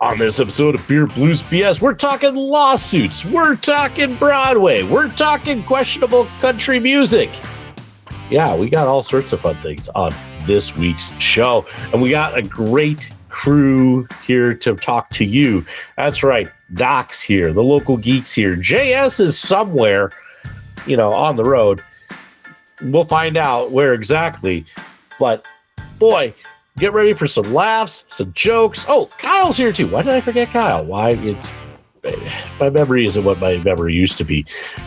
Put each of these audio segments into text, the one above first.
On this episode of Beer Blues BS, we're talking lawsuits, we're talking Broadway, we're talking questionable country music. Yeah, we got all sorts of fun things on this week's show, and we got a great crew here to talk to you. That's right, Doc's here, the local geeks here. JS is somewhere, on the road. We'll find out where exactly, but boy, get ready for some laughs, some jokes. Oh, Kyle's here too. Why did I forget Kyle? My memory isn't what my memory used to be.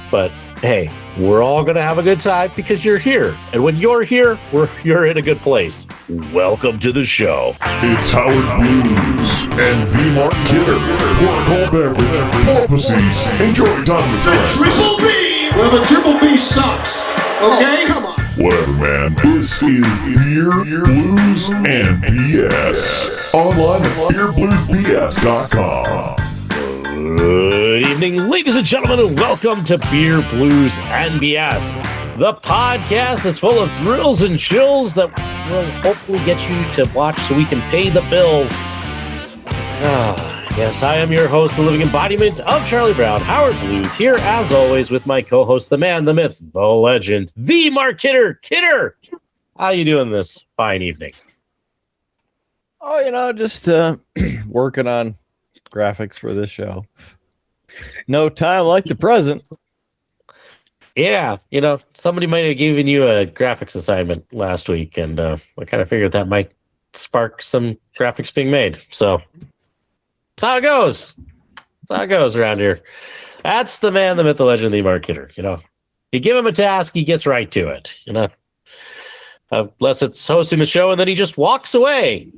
But hey, we're all going to have a good time because you're here. And when you're here, you're in a good place. Welcome to the show. It's Howard Blues and V. Mark Kidder. Pour a cold beverage, pull up a seat, enjoy time with friends. The Triple B! Well, the Triple B sucks. Okay? Oh, come on. Whatever, man. This is Beer, Blues, and BS. Online at beerbluesbs.com. Good evening, ladies and gentlemen, and welcome to Beer, Blues, and BS, the podcast that's full of thrills and chills that will hopefully get you to watch so we can pay the bills. Yes, I am your host, the living embodiment of Charlie Brown, Howard Blues, here as always with my co-host, the man, the myth, the legend, the Mark Kidder. Kidder, how you doing this fine evening? Oh, just working on graphics for this show. No time like the present. Yeah, somebody might have given you a graphics assignment last week, and I kind of figured that might spark some graphics being made. So that's how it goes. That's how it goes around here. That's the man, the myth, the legend, the Mark Kidder. You give him a task, he gets right to it. Unless it's hosting the show, and then he just walks away.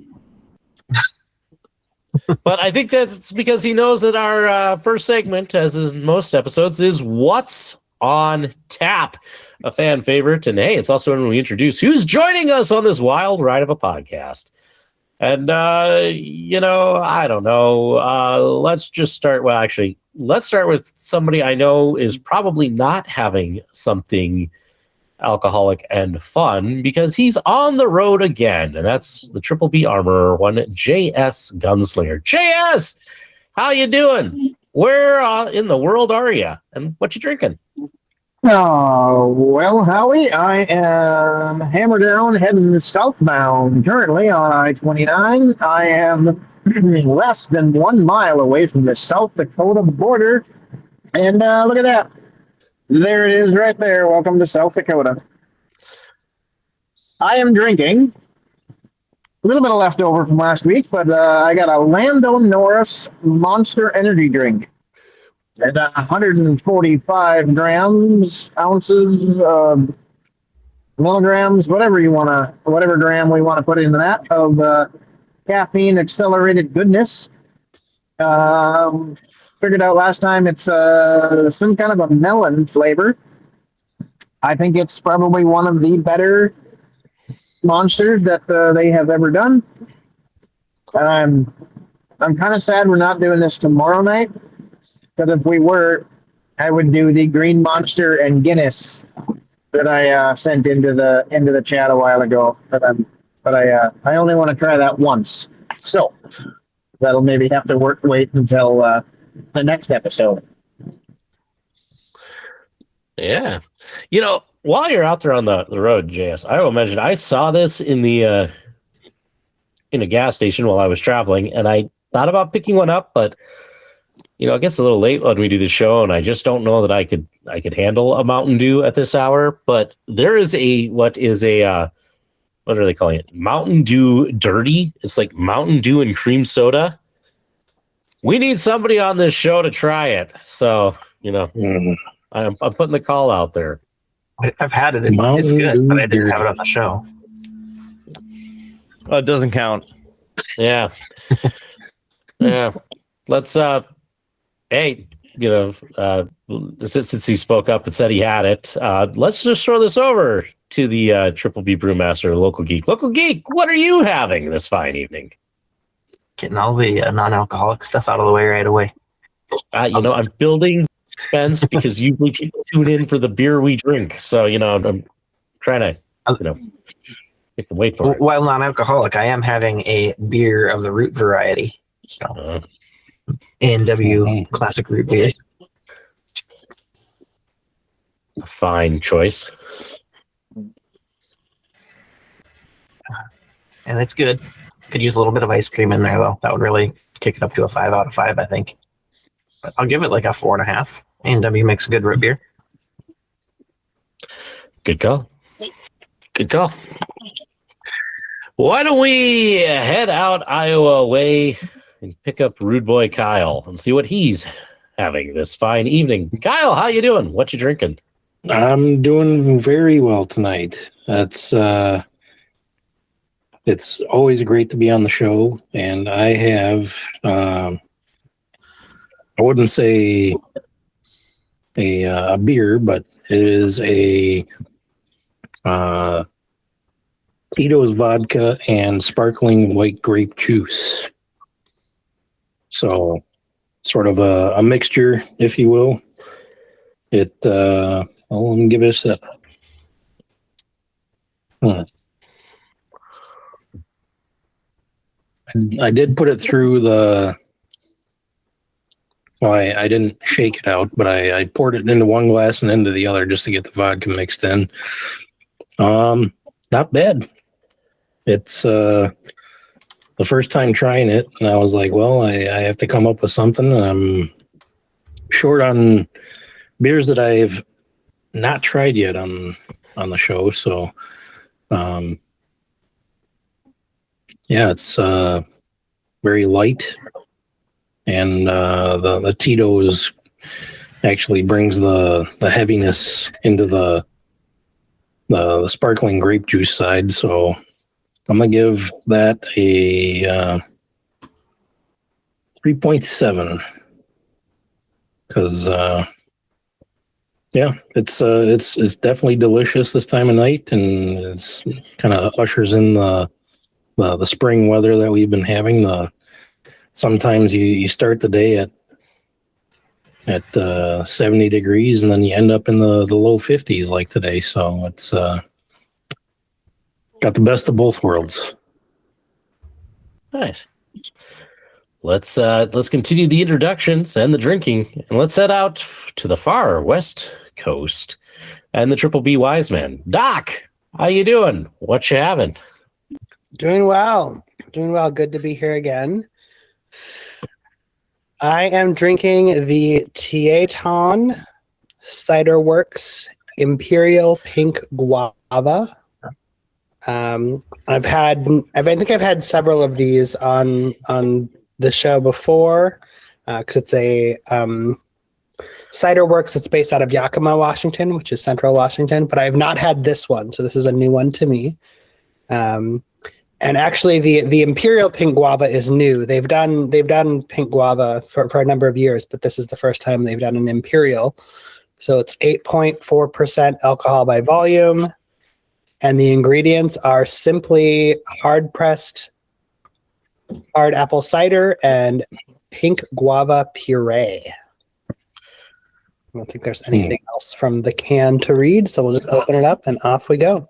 But I think that's because he knows that our first segment, as is most episodes, is What's on Tap, a fan favorite. And hey, it's also when we introduce who's joining us on this wild ride of a podcast. And, I don't know. Let's just start. Well, actually, let's start with somebody I know is probably not having something alcoholic and fun because he's on the road again. And that's the Triple B Armorer one, JS Gunslinger. JS, how you doing? Where in the world are you? And what you drinking? Oh, well, Howie, I am hammered down heading southbound currently on I-29. I am less than 1 mile away from the South Dakota border. And look at that. There it is right there. Welcome to South Dakota. I am drinking a little bit of leftover from last week, but I got a Lando Norris Monster Energy drink. And 145 grams, ounces, milligrams, whatever gram we want to put into that of caffeine accelerated goodness. Figured out last time it's some kind of a melon flavor. I think it's probably one of the better monsters that they have ever done. I'm kind of sad we're not doing this tomorrow night. Because if we were, I would do the Green Monster and Guinness that I sent into the chat a while ago. But I only want to try that once, so that'll maybe have to wait until the next episode. Yeah, while you're out there on the road, JS, I will mention I saw this in a gas station while I was traveling, and I thought about picking one up, but. It gets a little late when we do the show, and I just don't know that I could handle a Mountain Dew at this hour. But there is what are they calling it? Mountain Dew Dirty. It's like Mountain Dew and cream soda. We need somebody on this show to try it. So, I'm putting the call out there. I've had it. It's good, but I didn't have it on the show. Oh, it doesn't count. Yeah. Yeah. Let's hey, since he spoke up and said he had it, let's just throw this over to the Triple B Brewmaster, the local geek. Local geek, what are you having this fine evening? Getting all the non-alcoholic stuff out of the way right away. I'm building suspense because usually people tune in for the beer we drink. So, I'm trying to, make them wait for it. While non-alcoholic, I am having a beer of the root variety. So, A&W classic root beer. A fine choice. And it's good. Could use a little bit of ice cream in there, though. That would really kick it up to a 5 out of 5, I think. But I'll give it like a 4.5. A&W makes a good root beer. Good call. Good call. Why don't we head out Iowa way and pick up Rude Boy Kyle and see what he's having this fine evening. Kyle, how you doing? What you drinking? I'm doing very well tonight. It's always great to be on the show, and I have I wouldn't say a beer, but it is a Tito's vodka and sparkling white grape juice. So sort of a mixture, if you will. Let me give it a sip. I did put it through I didn't shake it out, but I poured it into one glass and into the other just to get the vodka mixed in. Not bad. It's the first time trying it, and I was like, well, I have to come up with something. And I'm short on beers that I've not tried yet on the show, so it's very light, and the Tito's actually brings the heaviness into the sparkling grape juice side. So I'm gonna give that a 3.7 because it's definitely delicious this time of night, and it's kind of ushers in the spring weather that we've been having. Sometimes you start the day at 70 degrees, and then you end up in the low 50s like today. So it's got the best of both worlds. Nice. Let's continue the introductions and the drinking, and let's head out to the far west coast and the Triple B Wise Man. Doc, how you doing? What you having? Doing well. Good to be here again. I am drinking the Tieton Cider Works Imperial Pink Guava. I think I've had several of these on the show before, because it's a Cider Works that's based out of Yakima, Washington, which is central Washington, but I have not had this one, so this is a new one to me. And actually, the Imperial Pink Guava is new. They've done Pink Guava for a number of years, but this is the first time they've done an Imperial. So it's 8.4% alcohol by volume, and the ingredients are simply hard-pressed hard apple cider and pink guava puree. I don't think there's anything else from the can to read, so we'll just open it up and off we go.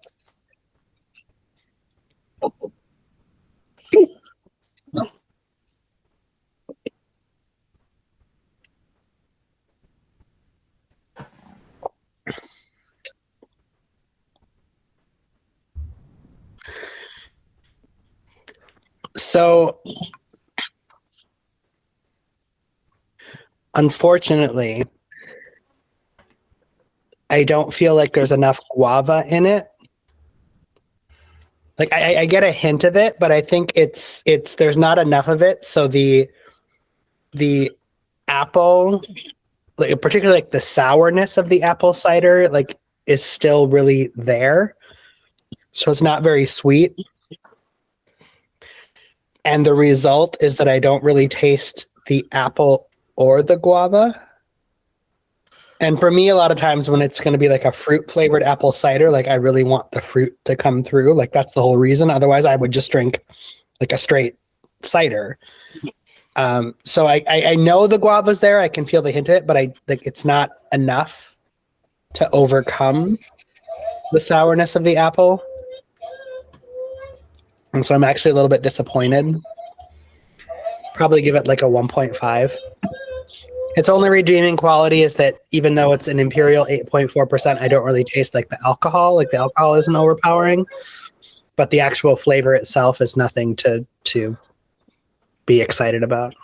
So, unfortunately, I don't feel like there's enough guava in it. Like I get a hint of it, but I think it's there's not enough of it. So the apple, like particularly like the sourness of the apple cider, like is still really there. So it's not very sweet. And the result is that I don't really taste the apple or the guava. And for me, a lot of times when it's going to be like a fruit flavored apple cider, like I really want the fruit to come through. Like that's the whole reason. Otherwise, I would just drink like a straight cider. So I know the guava's there. I can feel the hint of it, but it's not enough to overcome the sourness of the apple. And so I'm actually a little bit disappointed. Probably give it like a 1.5. Its only redeeming quality is that even though it's an Imperial 8.4%, I don't really taste like the alcohol. Like the alcohol isn't overpowering, but the actual flavor itself is nothing to be excited about.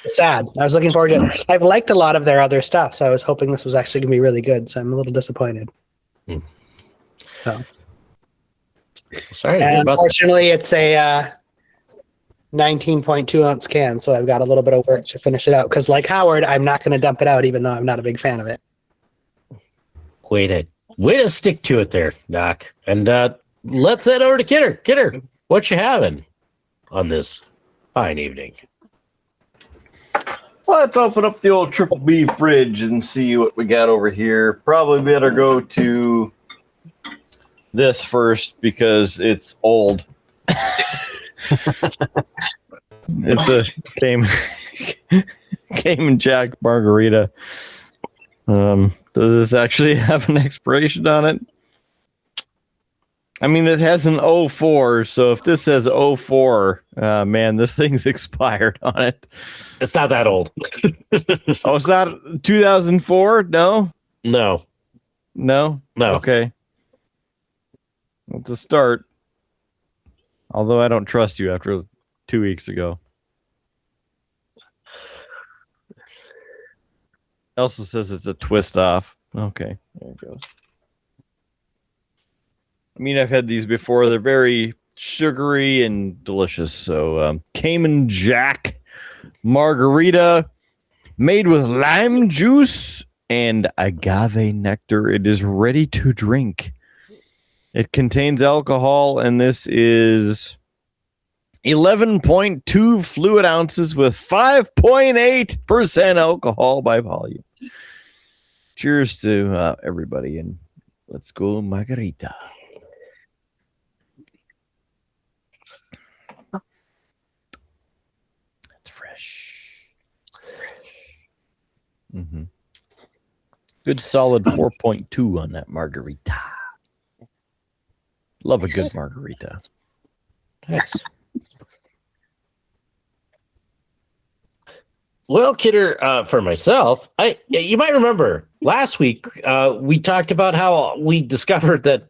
Sad. I was looking forward to it. I've liked a lot of their other stuff, so I was hoping this was actually going to be really good. So I'm a little disappointed. So. Sorry. And unfortunately, it's a 19.2 ounce can, so I've got a little bit of work to finish it out. Because, like Howard, I'm not going to dump it out, even though I'm not a big fan of it. Way to stick to it there, Doc. And let's head over to Kidder. Kidder, what you having on this fine evening? Let's open up the old Triple B fridge and see what we got over here. Probably better go to this first because it's old. It's a Cayman Jack Margarita. Does this actually have an expiration on it? I mean, it has an 04, so if this says 04, man, this thing's expired on it. It's not that old. Oh, it's not 2004? No? No. No? No. Okay. That's a start. Although I don't trust you after 2 weeks ago. It also says it's a twist off. Okay, there it goes. I mean, I've had these before. They're very sugary and delicious. So, Cayman Jack Margarita, made with lime juice and agave nectar. It is ready to drink. It contains alcohol, and this is 11.2 fluid ounces with 5.8% alcohol by volume. Cheers to everybody, and let's go margarita. It's fresh. Mm-hmm. Good solid 4.2 on that margarita. Love a good margarita. Nice. Well, Kidder, for myself, you might remember last week we talked about how we discovered that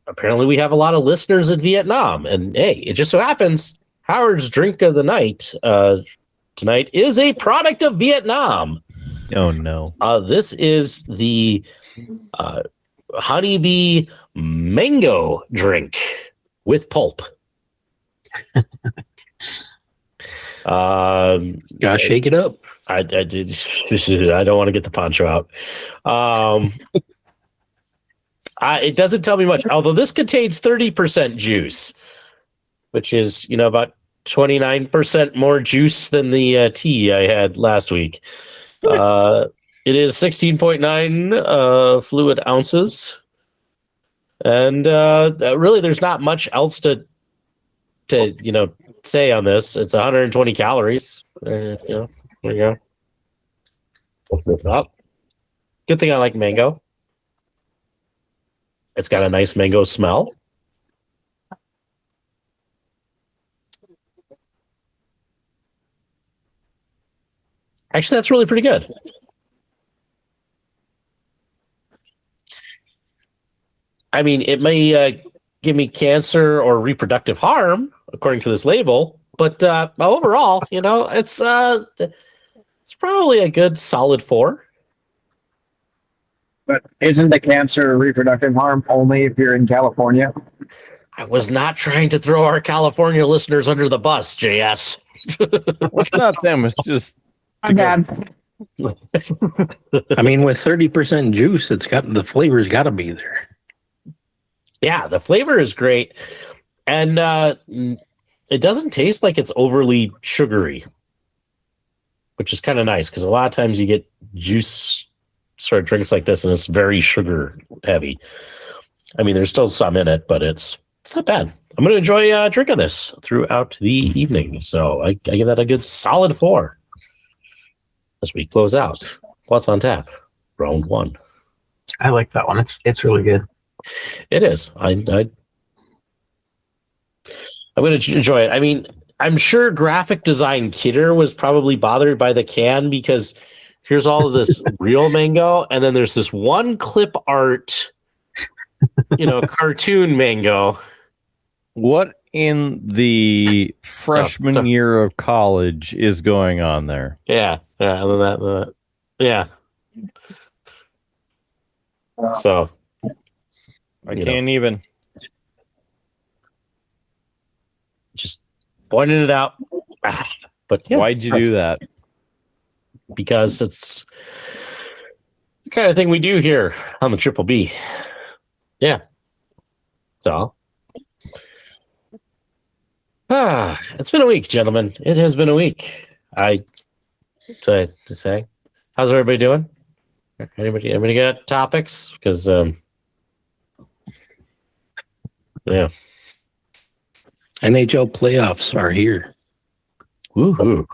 apparently we have a lot of listeners in Vietnam, and hey, it just so happens Howard's drink of the night tonight is a product of Vietnam. Oh no! This is the honeybee mango drink with pulp. Gotta shake it up. I did. I don't want to get the poncho out. It doesn't tell me much. Although this contains 30% juice, which is about 29% more juice than the tea I had last week. It is 16.9 fluid ounces, and really, there's not much else to say on this. It's 120 calories. There you go. Oh, good thing I like mango. It's got a nice mango smell. Actually, that's really pretty good. I mean, it may give me cancer or reproductive harm, according to this label, but overall, it's probably a good solid 4. But isn't the cancer reproductive harm only if you're in California? I was not trying to throw our California listeners under the bus, JS. Well, it's not them. It's just. My bad. I mean, with 30% juice, the flavor's got to be there. Yeah, the flavor is great, and it doesn't taste like it's overly sugary, which is kind of nice because a lot of times you get juice sort of drinks like this, and it's very sugar heavy. I mean, there's still some in it, but it's not bad. I'm going to enjoy drinking this throughout the evening, so I give that a good solid 4 as we close out. What's on tap? Round 1. I like that one. It's really good. It is. I'm going to enjoy it. I mean, I'm sure graphic design Kidder was probably bothered by the can because here's all of this real mango, and then there's this one clip art, cartoon mango. What in the freshman year of college is going on there? Yeah. Yeah. So I can't even. Just pointing it out. But yeah, Why'd you do that? Because it's the kind of thing we do here on the Triple B. Yeah. So. It's been a week, gentlemen. It has been a week. To say, how's everybody doing? Anybody got topics? Because yeah, NHL playoffs are here. woohoo!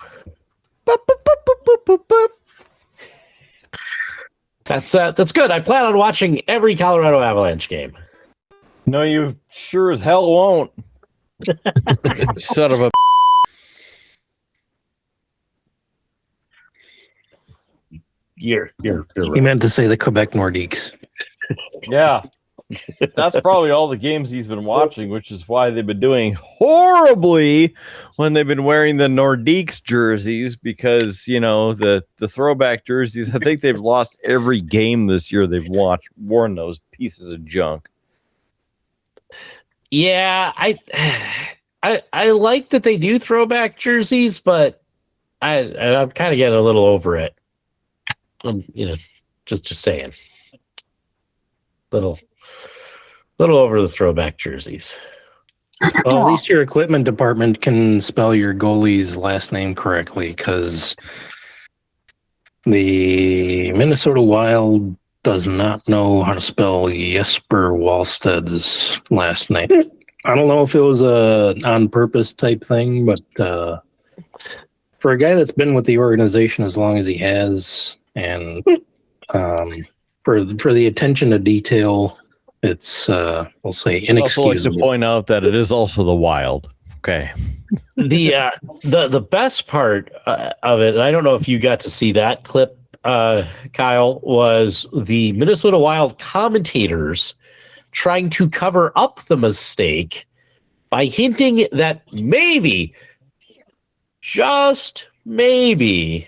That's good. I plan on watching every Colorado Avalanche game. No, you sure as hell won't. Son of a. You're right. He meant to say the Quebec Nordiques. Yeah. That's probably all the games he's been watching, which is why they've been doing horribly when they've been wearing the Nordiques jerseys because, the throwback jerseys, I think they've lost every game this year they've worn those pieces of junk. Yeah, I like that they do throwback jerseys, but I'm kind of getting a little over it. Just saying. Little over the throwback jerseys. Well, at least your equipment department can spell your goalie's last name correctly, because the Minnesota Wild does not know how to spell Jesper Wallsted's last name. I don't know if it was a on-purpose type thing, but for a guy that's been with the organization as long as he has, and for the attention to detail, it's we'll say inexcusable. I also like to point out that it is also the Wild. Okay. The best part of it, and I don't know if you got to see that clip, Kyle, was the Minnesota Wild commentators trying to cover up the mistake by hinting that maybe, just maybe,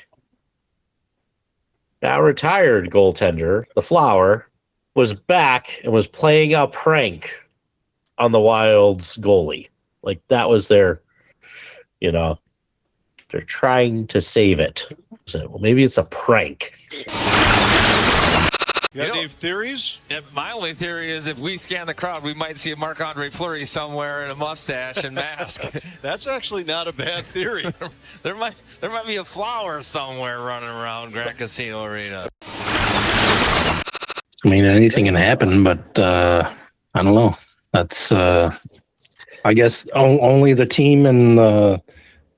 now retired goaltender, the Flower, was back and was playing a prank on the Wild's goalie. Like that was their, they're trying to save it. So, well, maybe it's a prank. You got any theories? My only theory is if we scan the crowd, we might see a Marc-Andre Fleury somewhere in a mustache and mask. That's actually not a bad theory. there might be a Flower somewhere running around Grand Casino Arena. I mean, anything can happen, but I don't know. That's I guess only the team and the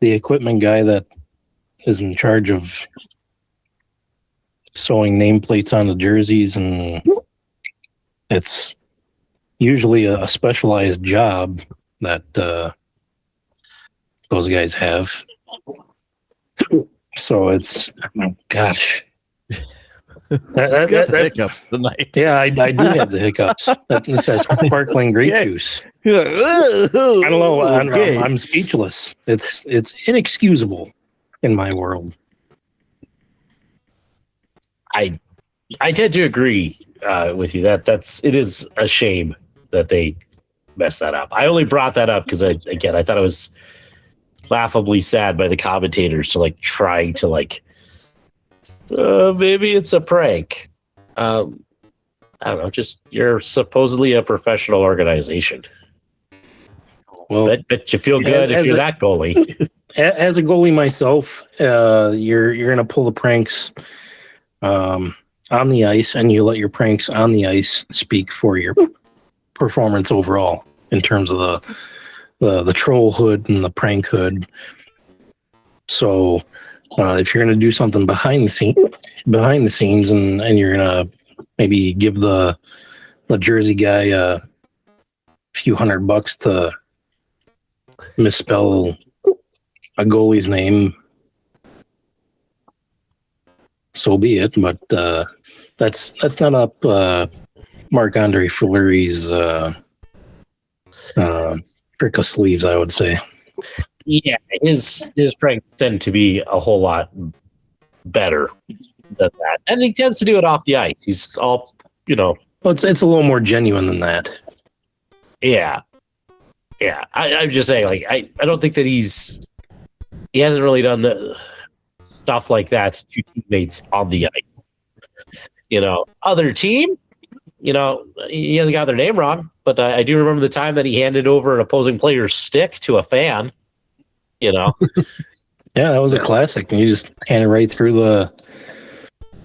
equipment guy that is in charge of sewing nameplates on the jerseys, and it's usually a specialized job that those guys have. So it's, gosh. That hiccups tonight. Yeah, I do have the hiccups. That says sparkling grape juice. I don't know. I'm speechless. It's inexcusable in my world. I tend to agree with you. It is a shame that they messed that up. I only brought that up because I thought it was laughably sad by the commentators to trying to maybe it's a prank. I don't know. Just you're supposedly a professional organization. Well, bet you feel good if you're that goalie. As a goalie myself, you're gonna pull the pranks on the ice, and you let your pranks on the ice speak for your performance overall in terms of the troll hood and the prank hood. So if you're going to do something behind the scenes, and you're going to maybe give the Jersey guy a few $100 to misspell a goalie's name, so be it. But that's not up Marc-Andre Fleury's trick of sleeves, I would say. Yeah, his strengths tend to be a whole lot better than that, and he tends to do it off the ice. He's all, Well, it's a little more genuine than that. Yeah. I'm just saying, like, I don't think that he hasn't really done the stuff like that to teammates on the ice. Other team, he hasn't got their name wrong, but I do remember the time that he handed over an opposing player's stick to a fan. Yeah, that was a classic. And you just hand it right through the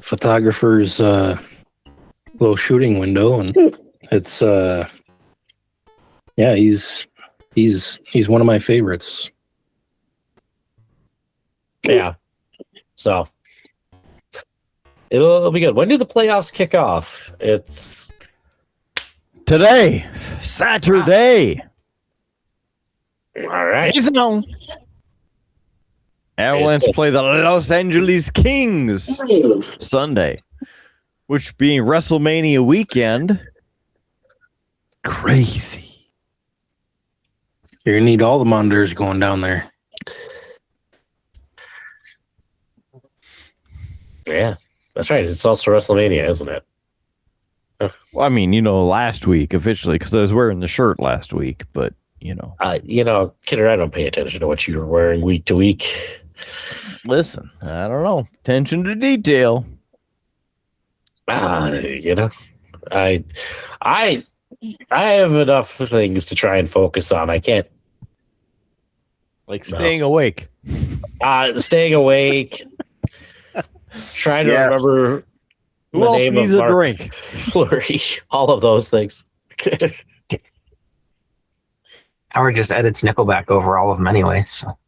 photographer's little shooting window, and it's he's one of my favorites. Yeah. So it'll be good. When do the playoffs kick off? It's Today, Saturday. all right. Avalanche play the Los Angeles Kings Sunday, which being WrestleMania weekend. Crazy. You're gonna need all the monitors going down there. Yeah, that's right. It's also WrestleMania, isn't it? Well, I mean, last week officially because I was wearing the shirt last week, but Kidder, I don't pay attention to what you're wearing week to week. Listen, I don't know. Attention to detail. I have enough things to try and focus on. I can't. Like staying awake. Staying awake. Trying to remember who else needs a drink. Fleury, all of those things. Howard just edits Nickelback over all of them anyway. So.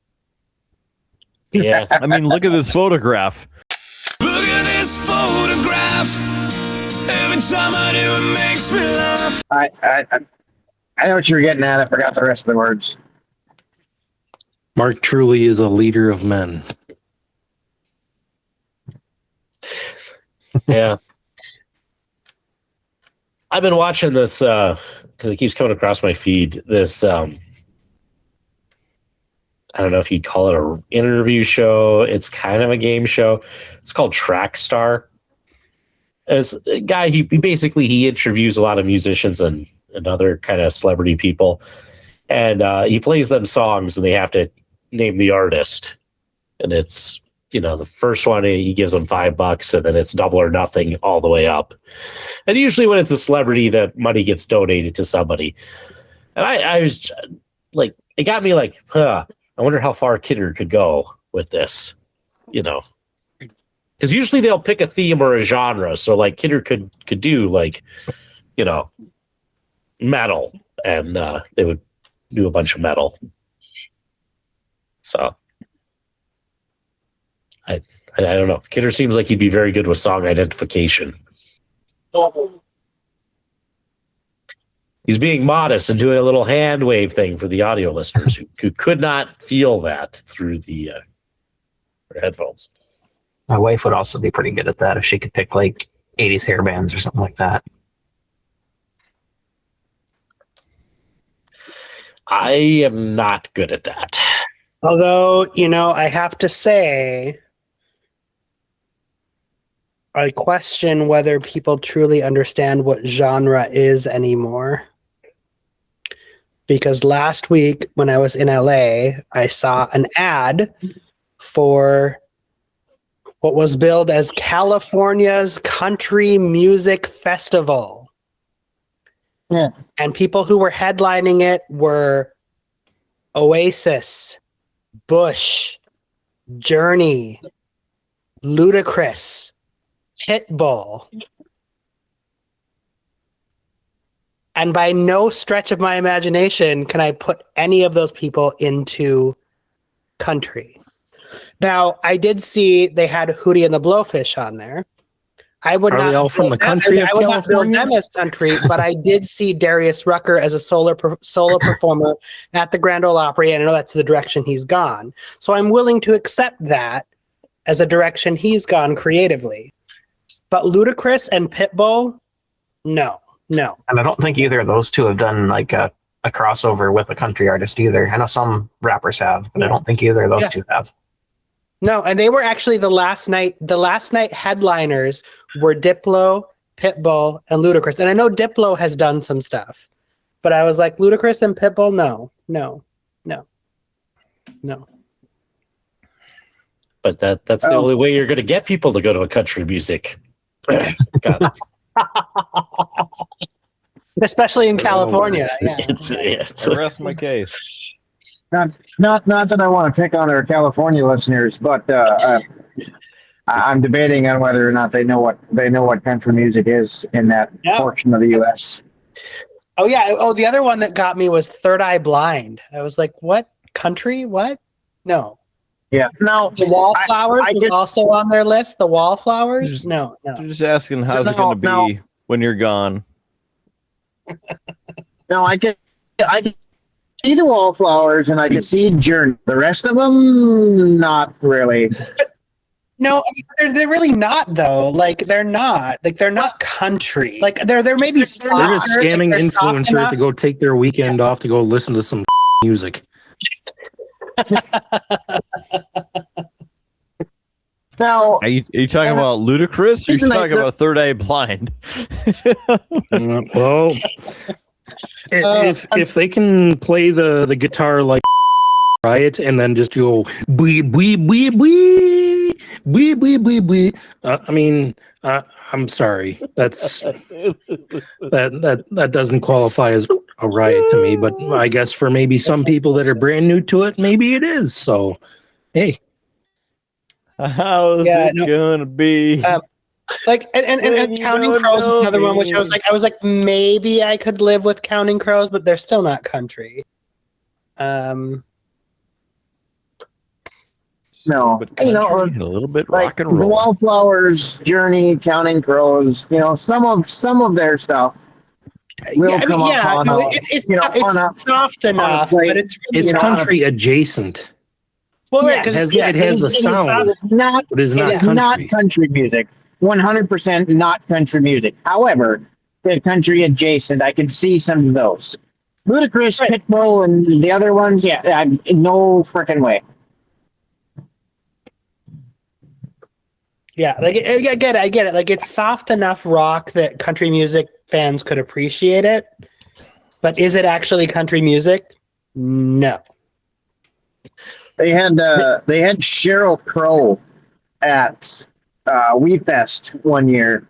Yeah. I mean, look at this photograph. Look at this photograph. Every time I do, it makes me laugh. I know what you were getting at. I forgot the rest of the words. Mark truly is a leader of men. Yeah. I've been watching this because it keeps coming across my feed. This I don't know if you'd call it an interview show. It's kind of a game show. It's called Track Star. It's a guy, he interviews a lot of musicians and other kind of celebrity people. And he plays them songs and they have to name the artist. And it's, the first one, he gives them $5 and then it's double or nothing all the way up. And usually when it's a celebrity, that money gets donated to somebody. And I was like, it got me like, I wonder how far Kidder could go with this, because usually they'll pick a theme or a genre. So like Kidder could do like, metal, and they would do a bunch of metal. So I don't know. Kidder seems like he'd be very good with song identification. He's being modest and doing a little hand wave thing for the audio listeners who could not feel that through the their headphones. My wife would also be pretty good at that if she could pick like 80s hair bands or something like that. I am not good at that. Although, I have to say, I question whether people truly understand what genre is anymore. Because last week when I was in LA, I saw an ad for what was billed as California's Country Music Festival. Yeah. And people who were headlining it were Oasis, Bush, Journey, Ludacris, Pitbull. And by no stretch of my imagination can I put any of those people into country. Now, I did see they had Hootie and the Blowfish on there. I would Are not they all from the country of I would not build California? them as country, but I did see Darius Rucker as a solo performer at the Grand Ole Opry, and I know that's the direction he's gone. So I'm willing to accept that as a direction he's gone creatively. But Ludacris and Pitbull, no. And I don't think either of those two have done like a crossover with a country artist either. I know some rappers have, but I don't think either of those two have. No, and they were actually the last night headliners were Diplo, Pitbull, and Ludacris. And I know Diplo has done some stuff, but I was like, Ludacris and Pitbull, no. But that's the only way you're going to get people to go to a country music. God. Especially in California. Yeah. I rest my case. Not that I want to pick on our California listeners, but I'm debating on whether or not they know what country music is in that portion of the U.S. Oh yeah. Oh, the other one that got me was Third Eye Blind. I was like, what country? What? No. Yeah. No. The Wallflowers was also on their list. The Wallflowers? No. You're just asking how's it going to be when you're gone. No, I can see the Wallflowers and I can see Journey. The rest of them, not really. No, I mean, they're really not though. Like they're not country. Like they're maybe They're just scamming influencers to go take their weekend off to go listen to some music. Now, Are you talking about Ludacris or are you talking about Third Eye Blind? Well, if they can play the guitar like Riot and then just go bwee bwee bwee bwee bwee bwee bwee bwee. I mean, I'm sorry. That doesn't qualify as a riot to me. But I guess for maybe some people that are brand new to it, maybe it is. So, hey, how's it gonna be? Like and Counting Crows was another one, which I was like maybe I could live with Counting Crows, but they're still not country. No, but country, a little bit like rock and the roll. Wallflowers, Journey, Counting Crows. Some of their stuff will come up on it's soft enough, but it's country adjacent. Well, it has the sound. It is not country music. 100% not country music. However, the country adjacent, I can see some of those. Ludacris, Pitbull, and the other ones, no freaking way. Yeah, like I get it. Like it's soft enough rock that country music fans could appreciate it. But is it actually country music? No. They had Sheryl Crow at WeFest one year,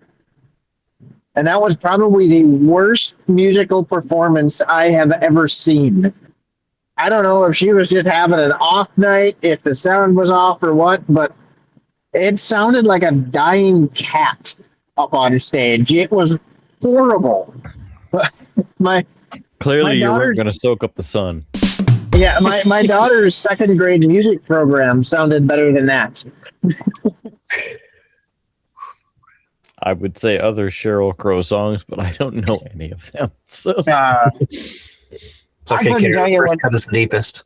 and that was probably the worst musical performance I have ever seen. I don't know if she was just having an off night, if the sound was off or what, but it sounded like a dying cat up on stage. It was horrible. Clearly, you weren't going to soak up the sun. Yeah, my daughter's second grade music program sounded better than that. I would say other Sheryl Crow songs, but I don't know any of them. So it's okay, Kate. First cut is the deepest.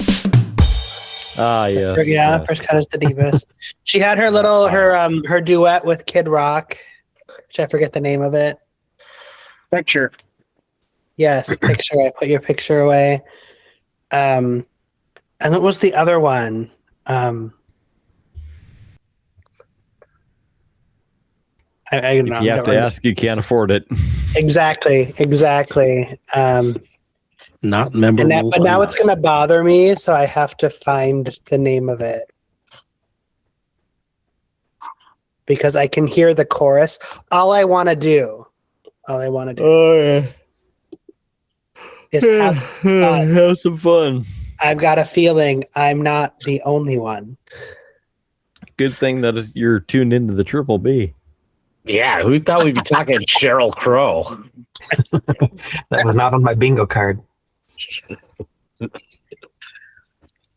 Yes. Yeah, First Cut is the deepest. She had her little her duet with Kid Rock, which I forget the name of it. Picture. Yes, Picture. I put your picture away. And what was the other one? If you have to ask, you can't afford it. Exactly. Not memorable. But now it's going to bother me, so I have to find the name of it. Because I can hear the chorus. All I want to do. Is have some fun. Have some fun. I've got a feeling I'm not the only one. Good thing that you're tuned into the Triple B. Yeah, who thought we'd be talking Sheryl Crow? That was not on my bingo card.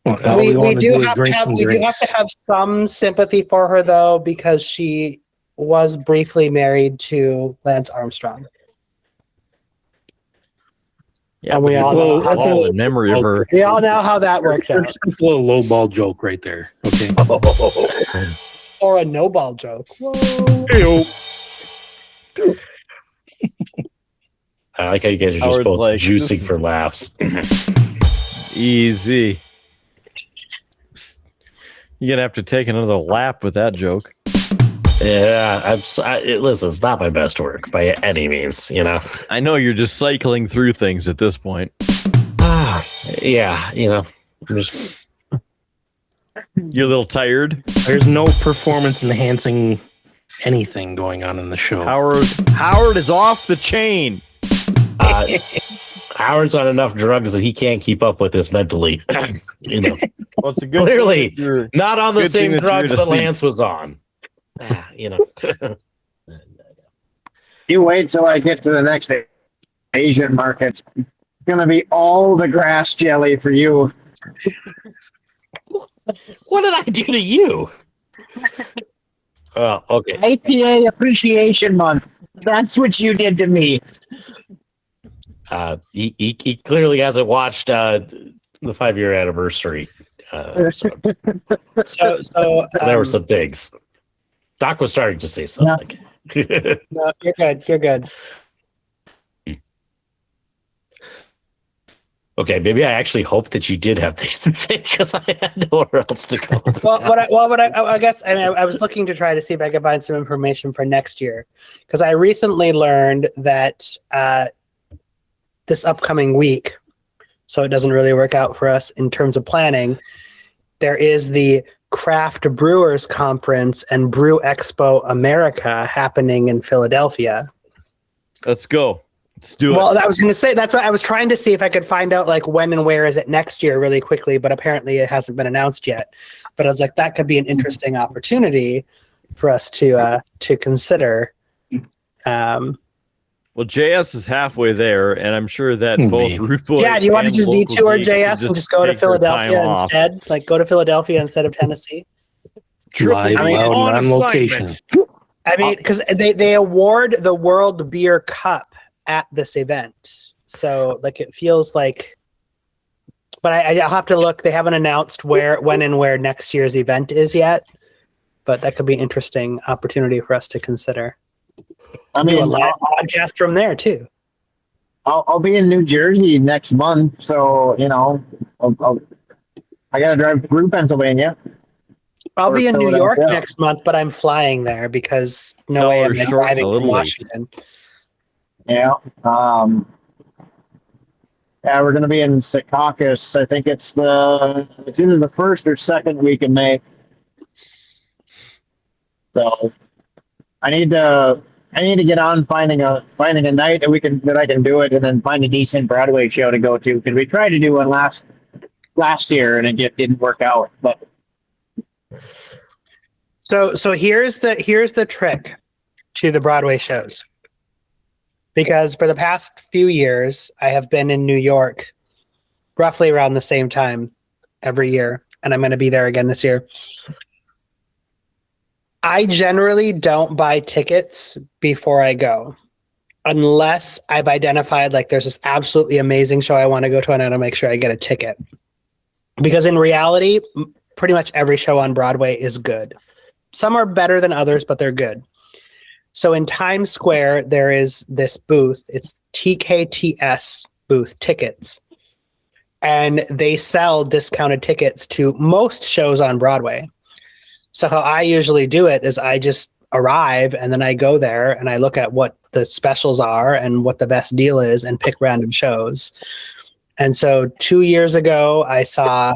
We do have to have some sympathy for her though, because she was briefly married to Lance Armstrong. Yeah, And we but all it's know- all in memory of her. We all know how that worked out. Just a little low ball joke right there. Okay. Or a no ball joke. I like how you guys are just Howard's both like, juicing this for is- laughs. Easy. You're gonna have to take another lap with that joke. Yeah, listen, it's not my best work by any means, you know. I know you're just cycling through things at this point. Yeah, you know, I'm just You're a little tired. There's no performance enhancing anything going on in the show. Howard is off the chain. Howard's on enough drugs that he can't keep up with this mentally. You know, Well, it's a good clearly thing that you're- not on the good thing same that you're drugs in a that seat. Lance was on. You know. You wait till I get to the next Asian market. It's gonna be all the grass jelly for you. What did I do to you? Oh, okay. APA Appreciation Month. That's what you did to me. He clearly hasn't watched the 5-year anniversary. So there were some things. Doc was starting to say something. No, you're good. You're good. Okay, maybe I actually hope that you did have things to say because I had nowhere else to go. I guess I was looking to try to see if I could find some information for next year because I recently learned that this upcoming week, so it doesn't really work out for us in terms of planning, there is the Craft Brewers Conference and Brew Expo America happening in Philadelphia. Let's go. Let's do it. Well, I was going to say, that's what I was trying to see if I could find out like when and where is it next year really quickly, but apparently it hasn't been announced yet. But I was like, that could be an interesting opportunity for us to consider. Well, JS is halfway there, and I'm sure that both Root Boy Yeah, do you want to and just Local detour Geek JS can and just go to take their time Philadelphia off. instead? Like go to Philadelphia instead of Tennessee? Live, I mean, loud, on and on location. assignment. I mean, because they award the World Beer Cup at this event. So like it feels like, but I'll have to look. They haven't announced when and where next year's event is yet, but that could be an interesting opportunity for us to consider. I Do a mean, live podcast from there too. I'll be in New Jersey next month, so you know, I gotta drive through Pennsylvania. I'll Or be in New York Philadelphia. next month, but I'm flying there because no Oh, way I'm you're short driving a from little week. Washington. Yeah. Yeah, we're gonna be in Secaucus. I think it's either the first or second week in May. So I need to get on finding a night that I can do it, and then find a decent Broadway show to go to, because we tried to do one last year and it just didn't work out. But So here's the trick to the Broadway shows. Because for the past few years, I have been in New York roughly around the same time every year, and I'm going to be there again this year. I generally don't buy tickets before I go, unless I've identified like there's this absolutely amazing show I want to go to, and I want to make sure I get a ticket. Because in reality, pretty much every show on Broadway is good. Some are better than others, but they're good. So in Times Square, there is this booth. It's TKTS booth tickets. And they sell discounted tickets to most shows on Broadway. So how I usually do it is I just arrive and then I go there and I look at what the specials are and what the best deal is and pick random shows. And so 2 years ago, I saw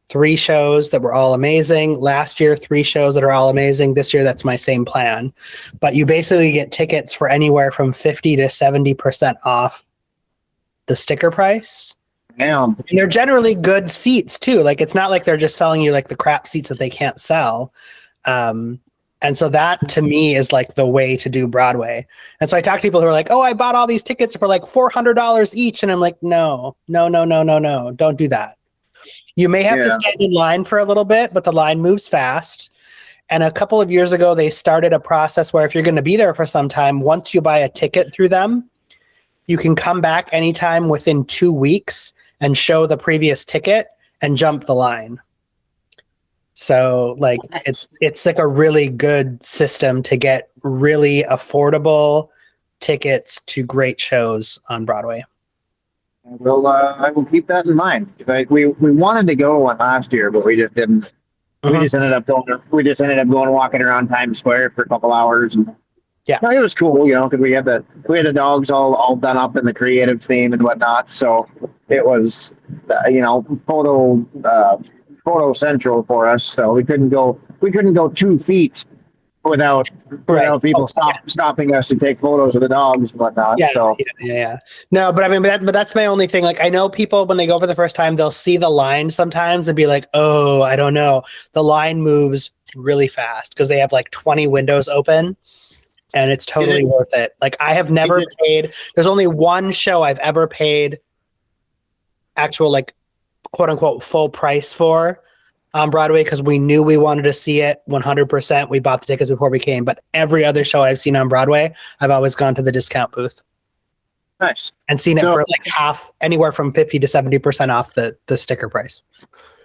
3 shows that were all amazing. Last year, 3 shows that are all amazing. This year, that's my same plan. But you basically get tickets for anywhere from 50 to 70% off the sticker price. damn. And they're generally good seats too. Like it's not like they're just selling you like the crap seats that they can't sell. And so that to me is like the way to do Broadway. And so I talk to people who are like, oh, I bought all these tickets for like $400 each. And I'm like, no, don't do that. You may have to stand in line for a little bit, but the line moves fast. And a couple of years ago, they started a process where if you're going to be there for some time, once you buy a ticket through them, you can come back anytime within 2 weeks and show the previous ticket and jump the line. So like it's like a really good system to get really affordable tickets to great shows on Broadway. Well, I will keep that in mind. Like we wanted to go one last year, but we just didn't. We just ended up going. We just ended up going walking around Times Square for a couple hours, and yeah, no, it was cool, you know, because we had the dogs all done up in the creative theme and whatnot. So it was, you know, photo central for us. So we couldn't go 2 feet without people stopping us to take photos of the dogs and whatnot. Yeah. No, but I mean, but that's my only thing. Like, I know people when they go for the first time, they'll see the line sometimes and be like, "Oh, I don't know." The line moves really fast because they have like 20 windows open, and it's totally worth it. Like, I have never paid. There's only one show I've ever paid actual like quote unquote full price for on Broadway because we knew we wanted to see it 100%. We bought the tickets before we came, but every other show I've seen on Broadway, I've always gone to the discount booth. Nice. And seen it for like half, anywhere from 50 to 70% off the sticker price.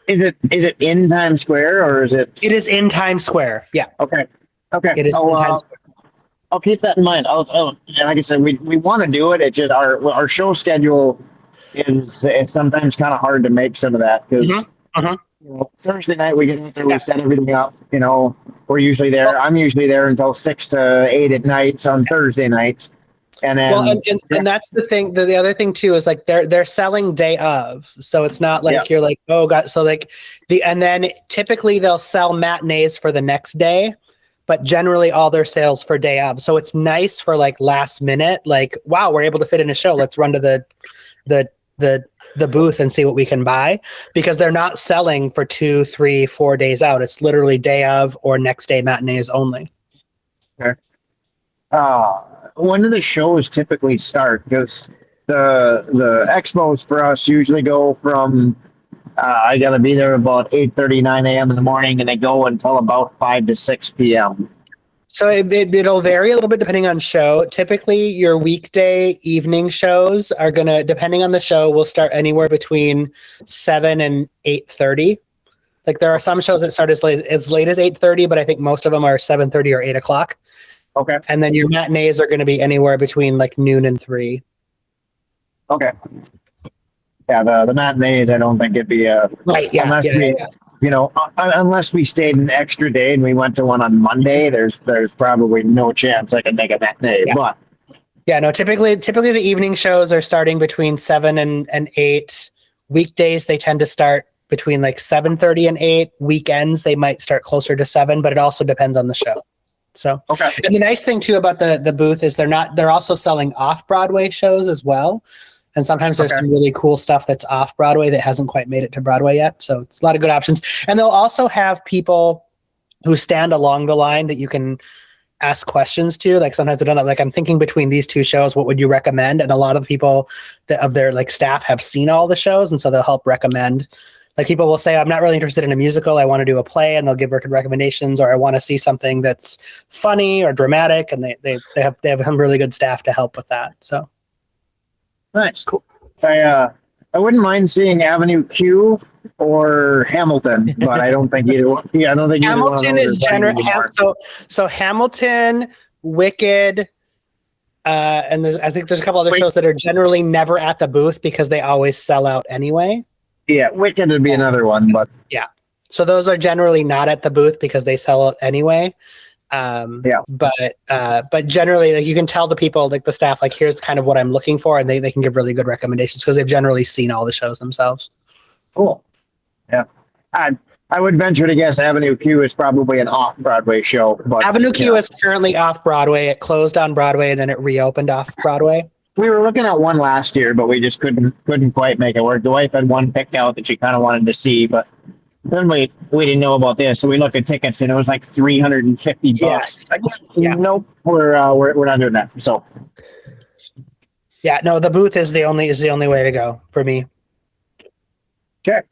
Is it in Times Square or is it? It is in Times Square. Yeah. Okay. It is in Times Square. I'll keep that in mind. And like I said, we want to do it. It's just our show schedule it's sometimes kind of hard to make some of that because you know, Thursday night we get out there, we set everything up. You know, we're usually there. I'm usually there until 6 to 8 at night on Thursday nights, and then and that's the thing. The other thing too is like they're selling day of, so it's not like you're like, oh god. So like and then typically they'll sell matinees for the next day. But generally all their sales for day of. So it's nice for like last minute, like, wow, we're able to fit in a show. Let's run to the booth and see what we can buy because they're not selling for 2, 3, 4 days out. It's literally day of or next day matinees only. Okay. When do the shows typically start? Because the expos for us usually go from I gotta be there about 8:30, 9 a.m. in the morning, and they go until about 5 to 6 p.m. So it'll vary a little bit depending on show. Typically, your weekday evening shows are gonna, depending on the show, will start anywhere between 7 and 8:30. Like there are some shows that start as late as 8:30, but I think most of them are 7:30 or 8 o'clock. Okay. And then your matinees are going to be anywhere between like noon and 3. Okay. Yeah, the matinees, I don't think it'd be right. Yeah, unless you know, unless we stayed an extra day and we went to one on Monday, there's probably no chance I could make a matinee. Yeah. But yeah, no, typically the evening shows are starting between 7 and 8. Weekdays they tend to start between like 7:30 and 8. Weekends they might start closer to 7, but it also depends on the show. So okay. And the nice thing too about the booth is they're also selling off-Broadway shows as well. And sometimes there's some really cool stuff that's off Broadway that hasn't quite made it to Broadway yet. So it's a lot of good options. And they'll also have people who stand along the line that you can ask questions to. Like sometimes they've done that. Like I'm thinking between these two shows, what would you recommend? And a lot of the people that of their like staff have seen all the shows. And so they'll help recommend. Like people will say, I'm not really interested in a musical. I want to do a play, and they'll give recommendations, or I want to see something that's funny or dramatic. And they have some really good staff to help with that. So. Nice. Cool. I wouldn't mind seeing Avenue Q or Hamilton, but I don't think either one. Yeah, I don't think Hamilton is general. So Hamilton, Wicked, and I think there's a couple other shows that are generally never at the booth because they always sell out anyway. Yeah, Wicked would be another one, but yeah. So those are generally not at the booth because they sell out anyway. But generally, like you can tell the people, like the staff, like here's kind of what I'm looking for, and they can give really good recommendations because they've generally seen all the shows themselves. Cool. Yeah, I would venture to guess Avenue Q is probably an off-Broadway show. But Avenue Q is currently off Broadway. It closed on Broadway and then it reopened off Broadway. We were looking at one last year, but we just couldn't quite make it work. The wife had one picked out that she kind of wanted to see, but. Then we didn't know about this, so we looked at tickets and it was like $350. Yes. Nope, we're not doing that. So yeah, no, the booth is the only way to go for me. Check.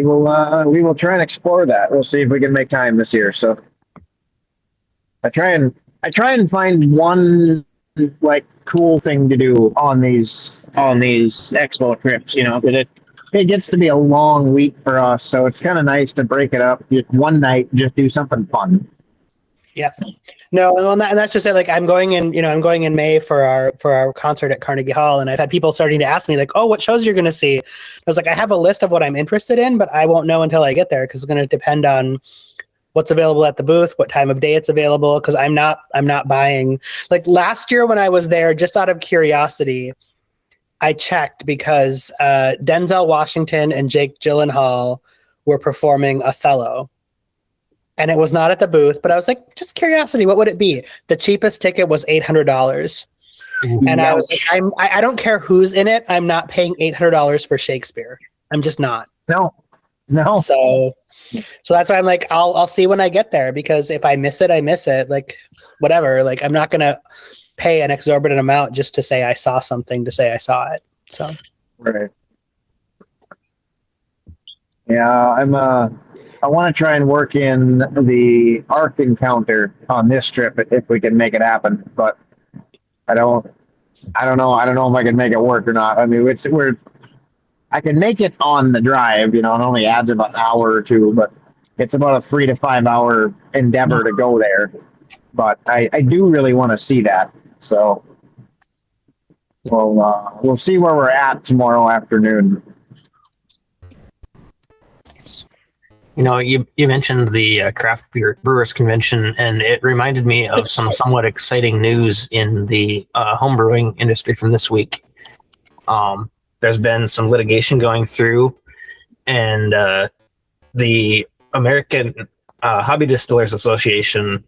we will try and explore that. We'll see if we can make time this year. So I try and find one like cool thing to do on these expo trips, because it gets to be a long week for us, so it's kind of nice to break it up. Just one night, just do something fun. Yeah. No, and that's just it. Like I'm going in May for our concert at Carnegie Hall, and I've had people starting to ask me like, "Oh, what shows you're going to see?" I was like, "I have a list of what I'm interested in, but I won't know until I get there because it's going to depend on what's available at the booth, what time of day it's available. Because I'm not buying. Like last year when I was there, just out of curiosity, I checked because Denzel Washington and Jake Gyllenhaal were performing Othello. And it was not at the booth, but I was like, just curiosity, what would it be? The cheapest ticket was $800. And I was like, I don't care who's in it. I'm not paying $800 for Shakespeare. I'm just not. No. So that's why I'm like, I'll see when I get there, because if I miss it, I miss it. Like, whatever. Like, I'm not going to pay an exorbitant amount just to say I saw something, to say I saw it. So. Right. Yeah, I want to try and work in the Ark encounter on this trip if we can make it happen, but I don't know if I can make it work or not. I mean, I can make it on the drive, it only adds about an hour or two, but it's about a 3 to 5 hour endeavor to go there. But I do really want to see that. So we'll see where we're at tomorrow afternoon. You mentioned the Craft Beer Brewers Convention, and it reminded me of some somewhat exciting news in the home brewing industry from this week. There's been some litigation going through, and the American Hobby Distillers Association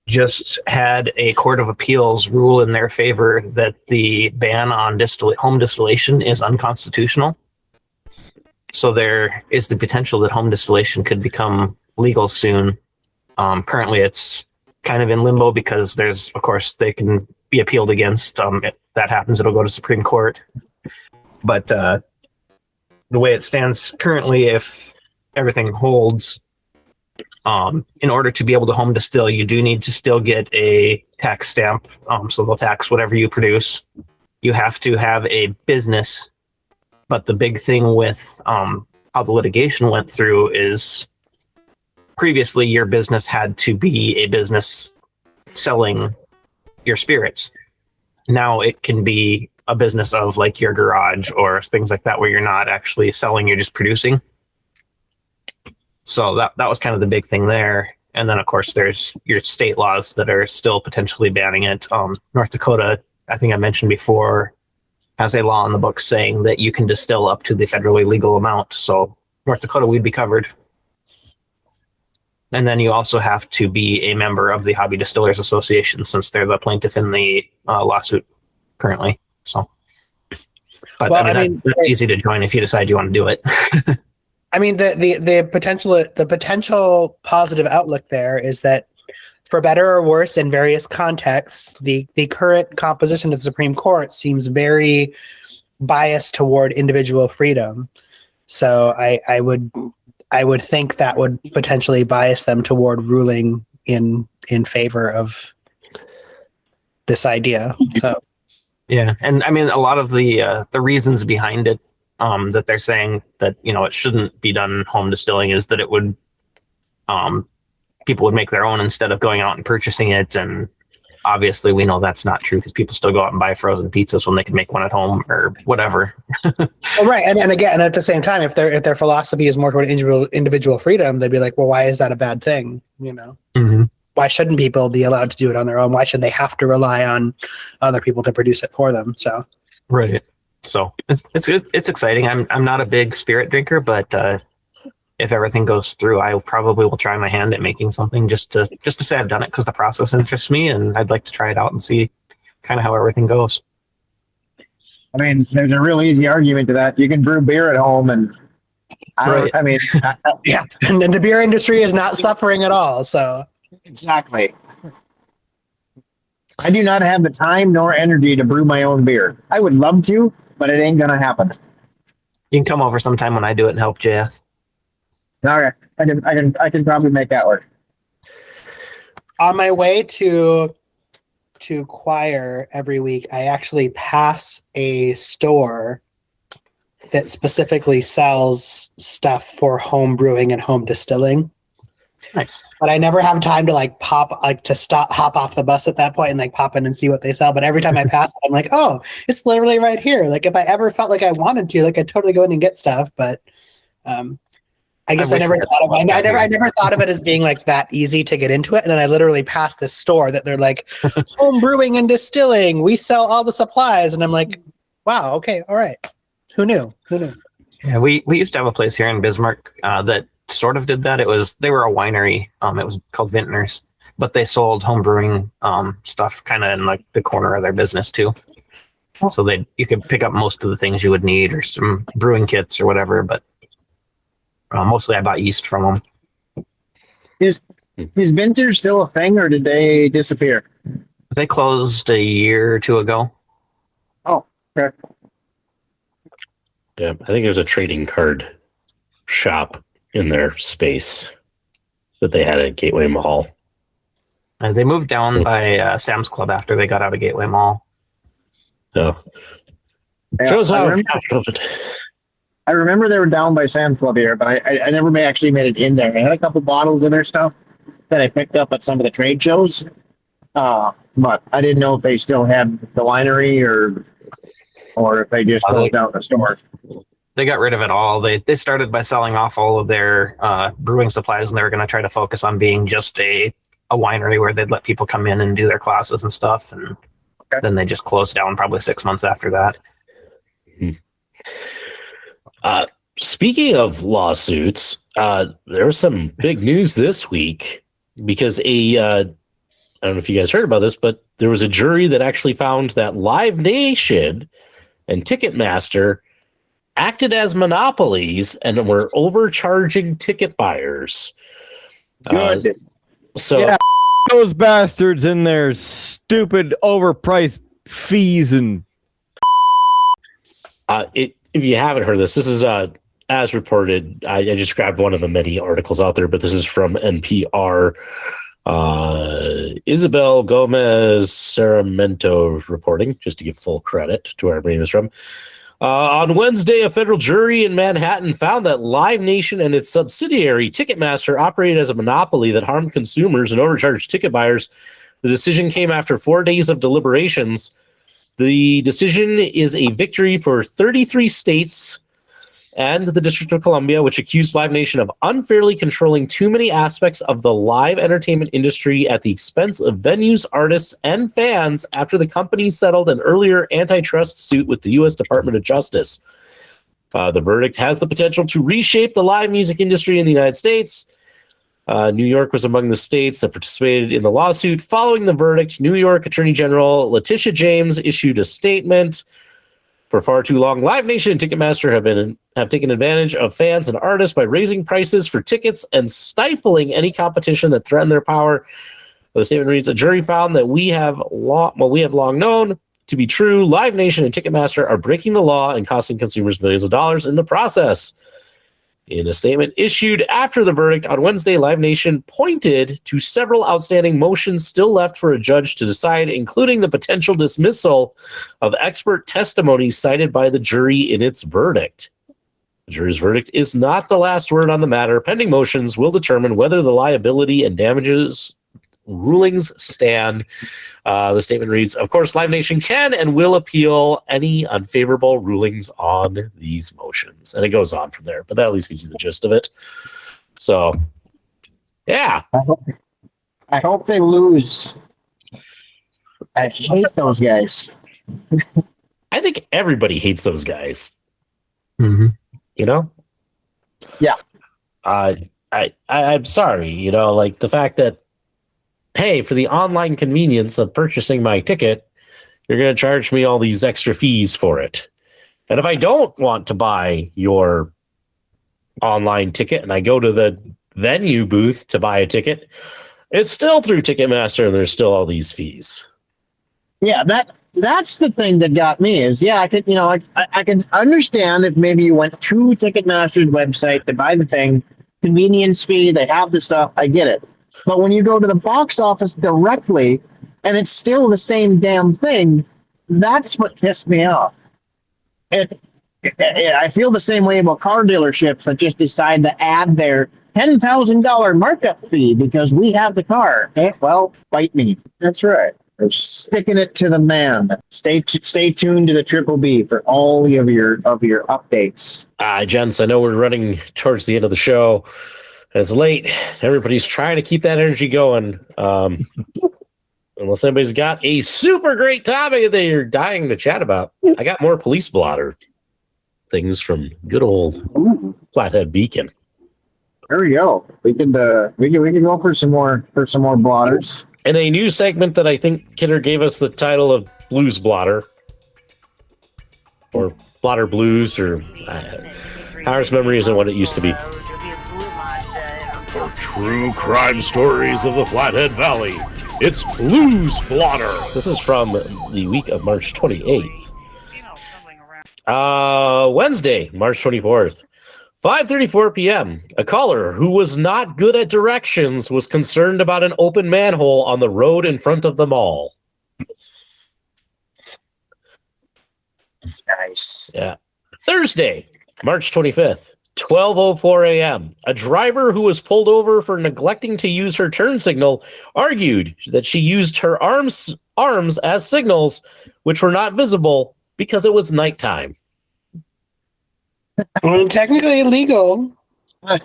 just had a court of appeals rule in their favor that the ban on home distillation is unconstitutional. So there is the potential that home distillation could become legal soon. Currently, it's kind of in limbo because they can be appealed against. If that happens, it'll go to Supreme Court. But the way it stands currently, if everything holds, in order to be able to home distill, you do need to still get a tax stamp. So they'll tax whatever you produce. You have to have a business. But the big thing with how the litigation went through is previously your business had to be a business selling your spirits. Now it can be a business of like your garage or things like that where you're not actually selling, you're just producing. So that was kind of the big thing there. And then, of course, there's your state laws that are still potentially banning it. North Dakota, I think I mentioned before, has a law in the books saying that you can distill up to the federally legal amount. So North Dakota, we'd be covered. And then you also have to be a member of the Hobby Distillers Association, since they're the plaintiff in the lawsuit currently. So, but that's easy to join if you decide you want to do it. I mean, the potential positive outlook there is that, for better or worse, in various contexts, the current composition of the Supreme Court seems very biased toward individual freedom. So I would think that would potentially bias them toward ruling in favor of this idea. So yeah, and I mean, a lot of the reasons behind it that they're saying that it shouldn't be done home distilling is that it would people would make their own instead of going out and purchasing it. And obviously we know that's not true because people still go out and buy frozen pizzas when they can make one at home or whatever. Well, right. And again, at the same time, if their philosophy is more toward individual freedom, they'd be like, well, why is that a bad thing? Mm-hmm. Why shouldn't people be allowed to do it on their own? Why should they have to rely on other people to produce it for them? So, right. So it's exciting. I'm not a big spirit drinker, but, if everything goes through, I probably will try my hand at making something just to say I've done it, because the process interests me and I'd like to try it out and see kind of how everything goes. I mean, there's a real easy argument to that. You can brew beer at home, and yeah, and the beer industry is not suffering at all. So exactly. I do not have the time nor energy to brew my own beer. I would love to, but it ain't gonna happen. You can come over sometime when I do it and help JS. Okay, I can probably make that work. On my way to choir every week, I actually pass a store that specifically sells stuff for home brewing and home distilling. Nice. But I never have time to hop off the bus at that point and like pop in and see what they sell. But every time I pass it, I'm like, oh, it's literally right here. Like if I ever felt like I wanted to, like I'd totally go in and get stuff. But I guess I never thought of it as being like that easy to get into it. And then I literally passed this store that they're like home brewing and distilling. We sell all the supplies. And I'm like, wow, okay, all right. Who knew? Yeah, we used to have a place here in Bismarck that sort of did that. They were a winery. It was called Vintners, but they sold home brewing stuff kind of in like the corner of their business too. So you could pick up most of the things you would need or some brewing kits or whatever, but mostly I bought yeast from them. Is Vintners still a thing, or did they disappear? They closed a year or two ago. Oh, okay. Yeah, I think there's a trading card shop in their space that they had at Gateway Mall. They moved down by Sam's Club after they got out of Gateway Mall. So Yeah, shows how I remember they were down by Sam's Club here, but I never actually made it in there. I had a couple bottles in their stuff that I picked up at some of the trade shows, but I didn't know if they still had the winery or if they just closed out the store. They got rid of it all. They started by selling off all of their brewing supplies, and they were going to try to focus on being just a winery where they'd let people come in and do their classes and stuff. And then they just closed down probably 6 months after that. Speaking of lawsuits, there was some big news this week because I don't know if you guys heard about this, but there was a jury that actually found that Live Nation and Ticketmaster acted as monopolies and were overcharging ticket buyers. Those bastards in their stupid overpriced fees and if you haven't heard this is as reported. I just grabbed one of the many articles out there, but this is from NPR. Isabel Gomez Sarmiento reporting, just to give full credit to where everybody is from. On Wednesday, a federal jury in Manhattan found that Live Nation and its subsidiary Ticketmaster operated as a monopoly that harmed consumers and overcharged ticket buyers. The decision came after 4 days of deliberations. The decision is a victory for 33 states and the District of Columbia, which accused Live Nation of unfairly controlling too many aspects of the live entertainment industry at the expense of venues, artists, and fans after the company settled an earlier antitrust suit with the U.S. Department of Justice. The verdict has the potential to reshape the live music industry in the United States. New York was among the states that participated in the lawsuit. Following the verdict, New York Attorney General Letitia James issued a statement. For far too long, Live Nation and Ticketmaster have taken advantage of fans and artists by raising prices for tickets and stifling any competition that threatened their power. The statement reads, a jury found that we have long known to be true. Live Nation and Ticketmaster are breaking the law and costing consumers millions of dollars in the process. In a statement issued after the verdict on Wednesday, Live Nation pointed to several outstanding motions still left for a judge to decide, including the potential dismissal of expert testimony cited by the jury in its verdict. The jury's verdict is not the last word on the matter. Pending motions will determine whether the liability and damages rulings stand. The statement reads, of course, Live Nation can and will appeal any unfavorable rulings on these motions. And it goes on from there, but that at least gives you the gist of it. So, yeah. I hope they lose. I hate those guys. I think everybody hates those guys. Mm-hmm. You know? Yeah. I'm sorry, you know, like the fact that, hey, for the online convenience of purchasing my ticket, you're going to charge me all these extra fees for it. And if I don't want to buy your online ticket and I go to the venue booth to buy a ticket, it's still through Ticketmaster and there's still all these fees. Yeah, that's the thing that got me is, yeah, I can understand if maybe you went to Ticketmaster's website to buy the thing convenience fee. They have the stuff. I get it. But when you go to the box office directly and it's still the same damn thing, that's what pissed me off. I feel the same way about car dealerships that just decide to add their $10,000 markup fee because we have the car. Okay, well, bite me. That's right. They're sticking it to the man. Stay tuned to the Triple B for all of your updates. Gents, I know we're running towards the end of the show. It's late. Everybody's trying to keep that energy going. Unless anybody's got a super great topic that you're dying to chat about, I got more police blotter things from good old Flathead Beacon. There we go. We can go for some more blotters. And a new segment that I think Kidder gave us the title of Blues Blotter. Or Blotter Blues, or Howard's memory isn't what it used to be. For true crime stories of the Flathead Valley, it's Blues Blotter. This is from the week of March 28th. Wednesday, March 24th. 5:34 p.m. A caller who was not good at directions was concerned about an open manhole on the road in front of the mall. Nice. Yeah. Thursday, March 25th, 12:04 a.m. A driver who was pulled over for neglecting to use her turn signal argued that she used her arms as signals, which were not visible because it was nighttime. Well, technically illegal. And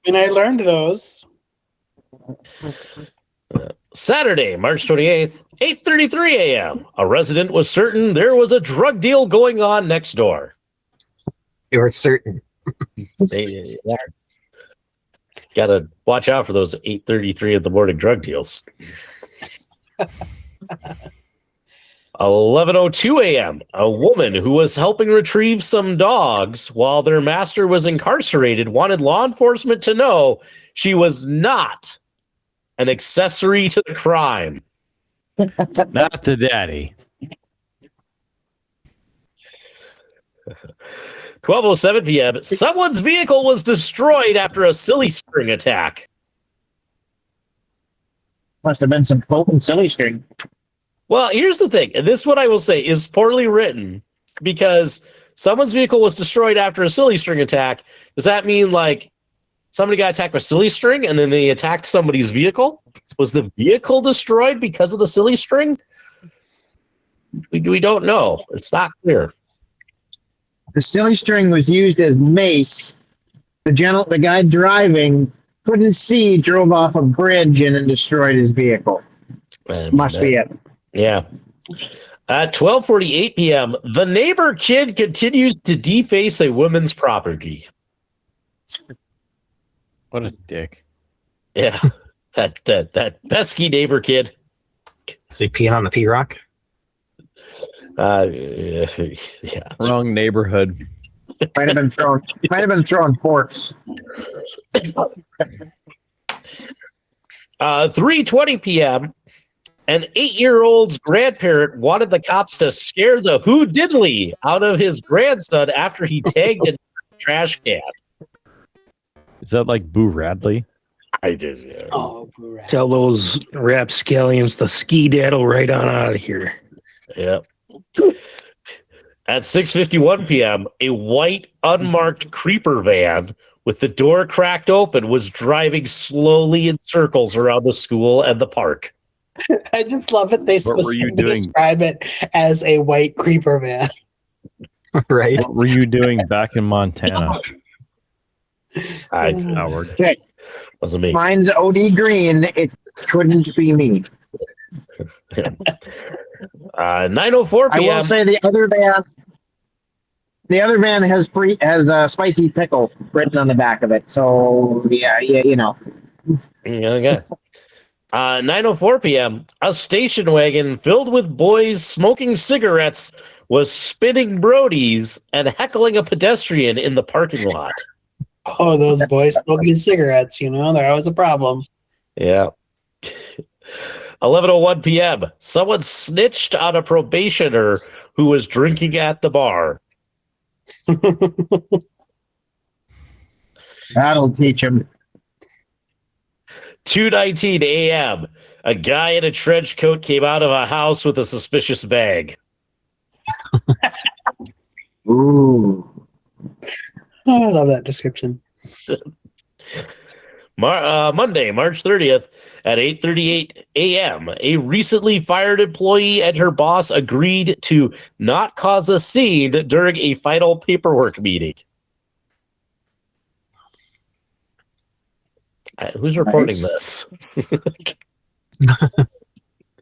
I learned those. Saturday, March 28th, 8:33 a.m. A resident was certain there was a drug deal going on next door. You were certain. Got to watch out for those 8:33 in the morning drug deals. 11:02 a.m. A woman who was helping retrieve some dogs while their master was incarcerated wanted law enforcement to know she was not an accessory to the crime. Not the daddy. 12:07 p.m. Someone's vehicle was destroyed after a silly string attack. Must have been some potent silly string. Well, here's the thing, and this, what I will say, is poorly written because someone's vehicle was destroyed after a silly string attack. Does that mean like somebody got attacked by silly string and then they attacked somebody's vehicle? Was the vehicle destroyed because of the silly string? We don't know. It's not clear. The silly string was used as mace. The guy driving couldn't see, drove off a bridge and then destroyed his vehicle. Must be it. Yeah. At 12:48 p.m., the neighbor kid continues to deface a woman's property. What a dick. Yeah. That pesky neighbor kid. Is he peeing on the P-Rock? Yeah. Wrong neighborhood. Might have been throwing forks. 3:20 p.m., an 8-year-old's grandparent wanted the cops to scare the who-diddly out of his grandson after he tagged in a trash can. Is that like Boo Radley? I did, yeah. Oh, Tell those rapscallions to ski-daddle right on out of here. Yep. At 6:51 p.m., a white unmarked creeper van with the door cracked open was driving slowly in circles around the school and the park. I just love it. They What were you specifically doing? describe it as a white creeper van. Right. What were you doing back in Montana? Howard. Okay. Wasn't me. Mine's OD green. It couldn't be me. 9:04 I p.m. will say the other van has spicy pickle written on the back of it. So yeah, you know. Okay. 9:04 p.m. A station wagon filled with boys smoking cigarettes was spinning brodies and heckling a pedestrian in the parking lot. Oh, those boys smoking cigarettes, they're always a problem. Yeah. 11:01 p.m. Someone snitched on a probationer who was drinking at the bar. That'll teach him. 2:19 a.m. A guy in a trench coat came out of a house with a suspicious bag. Ooh. Oh, I love that description. Monday, March 30th at 8:38 a.m. A recently fired employee and her boss agreed to not cause a scene during a final paperwork meeting. Who's reporting this?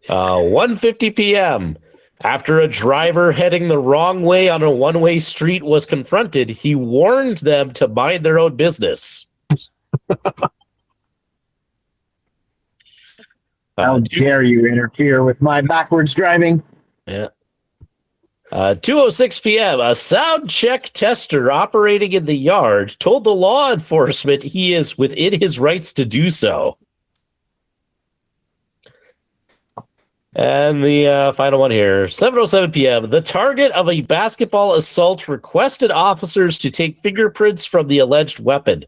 1:50 p.m. After a driver heading the wrong way on a one-way street was confronted, he warned them to mind their own business. How dare you interfere with my backwards driving? Yeah. 2:06 p.m. A sound check tester operating in the yard told the law enforcement he is within his rights to do so. And the final one here, 7:07 p.m. The target of a basketball assault requested officers to take fingerprints from the alleged weapon,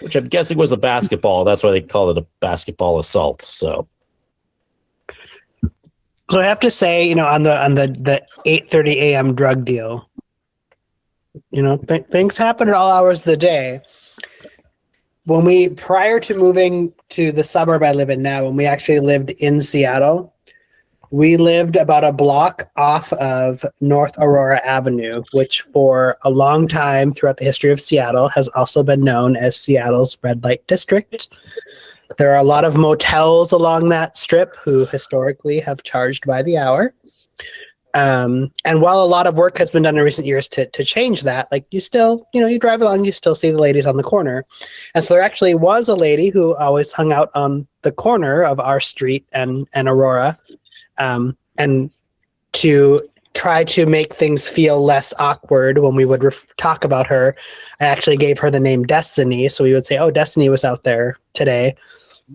which I'm guessing was a basketball. That's why they call it a basketball assault. So I have to say, on the 8:30 a.m. drug deal, things happen at all hours of the day. When prior to moving to the suburb I live in now, when we actually lived in Seattle, we lived about a block off of North Aurora Avenue, which for a long time throughout the history of Seattle has also been known as Seattle's red light district. There are a lot of motels along that strip who historically have charged by the hour. And while a lot of work has been done in recent years to change that, like you still, you drive along, you still see the ladies on the corner. And so there actually was a lady who always hung out on the corner of our street and Aurora. And to try to make things feel less awkward when we would talk about her, I actually gave her the name Destiny. So we would say, oh, Destiny was out there today.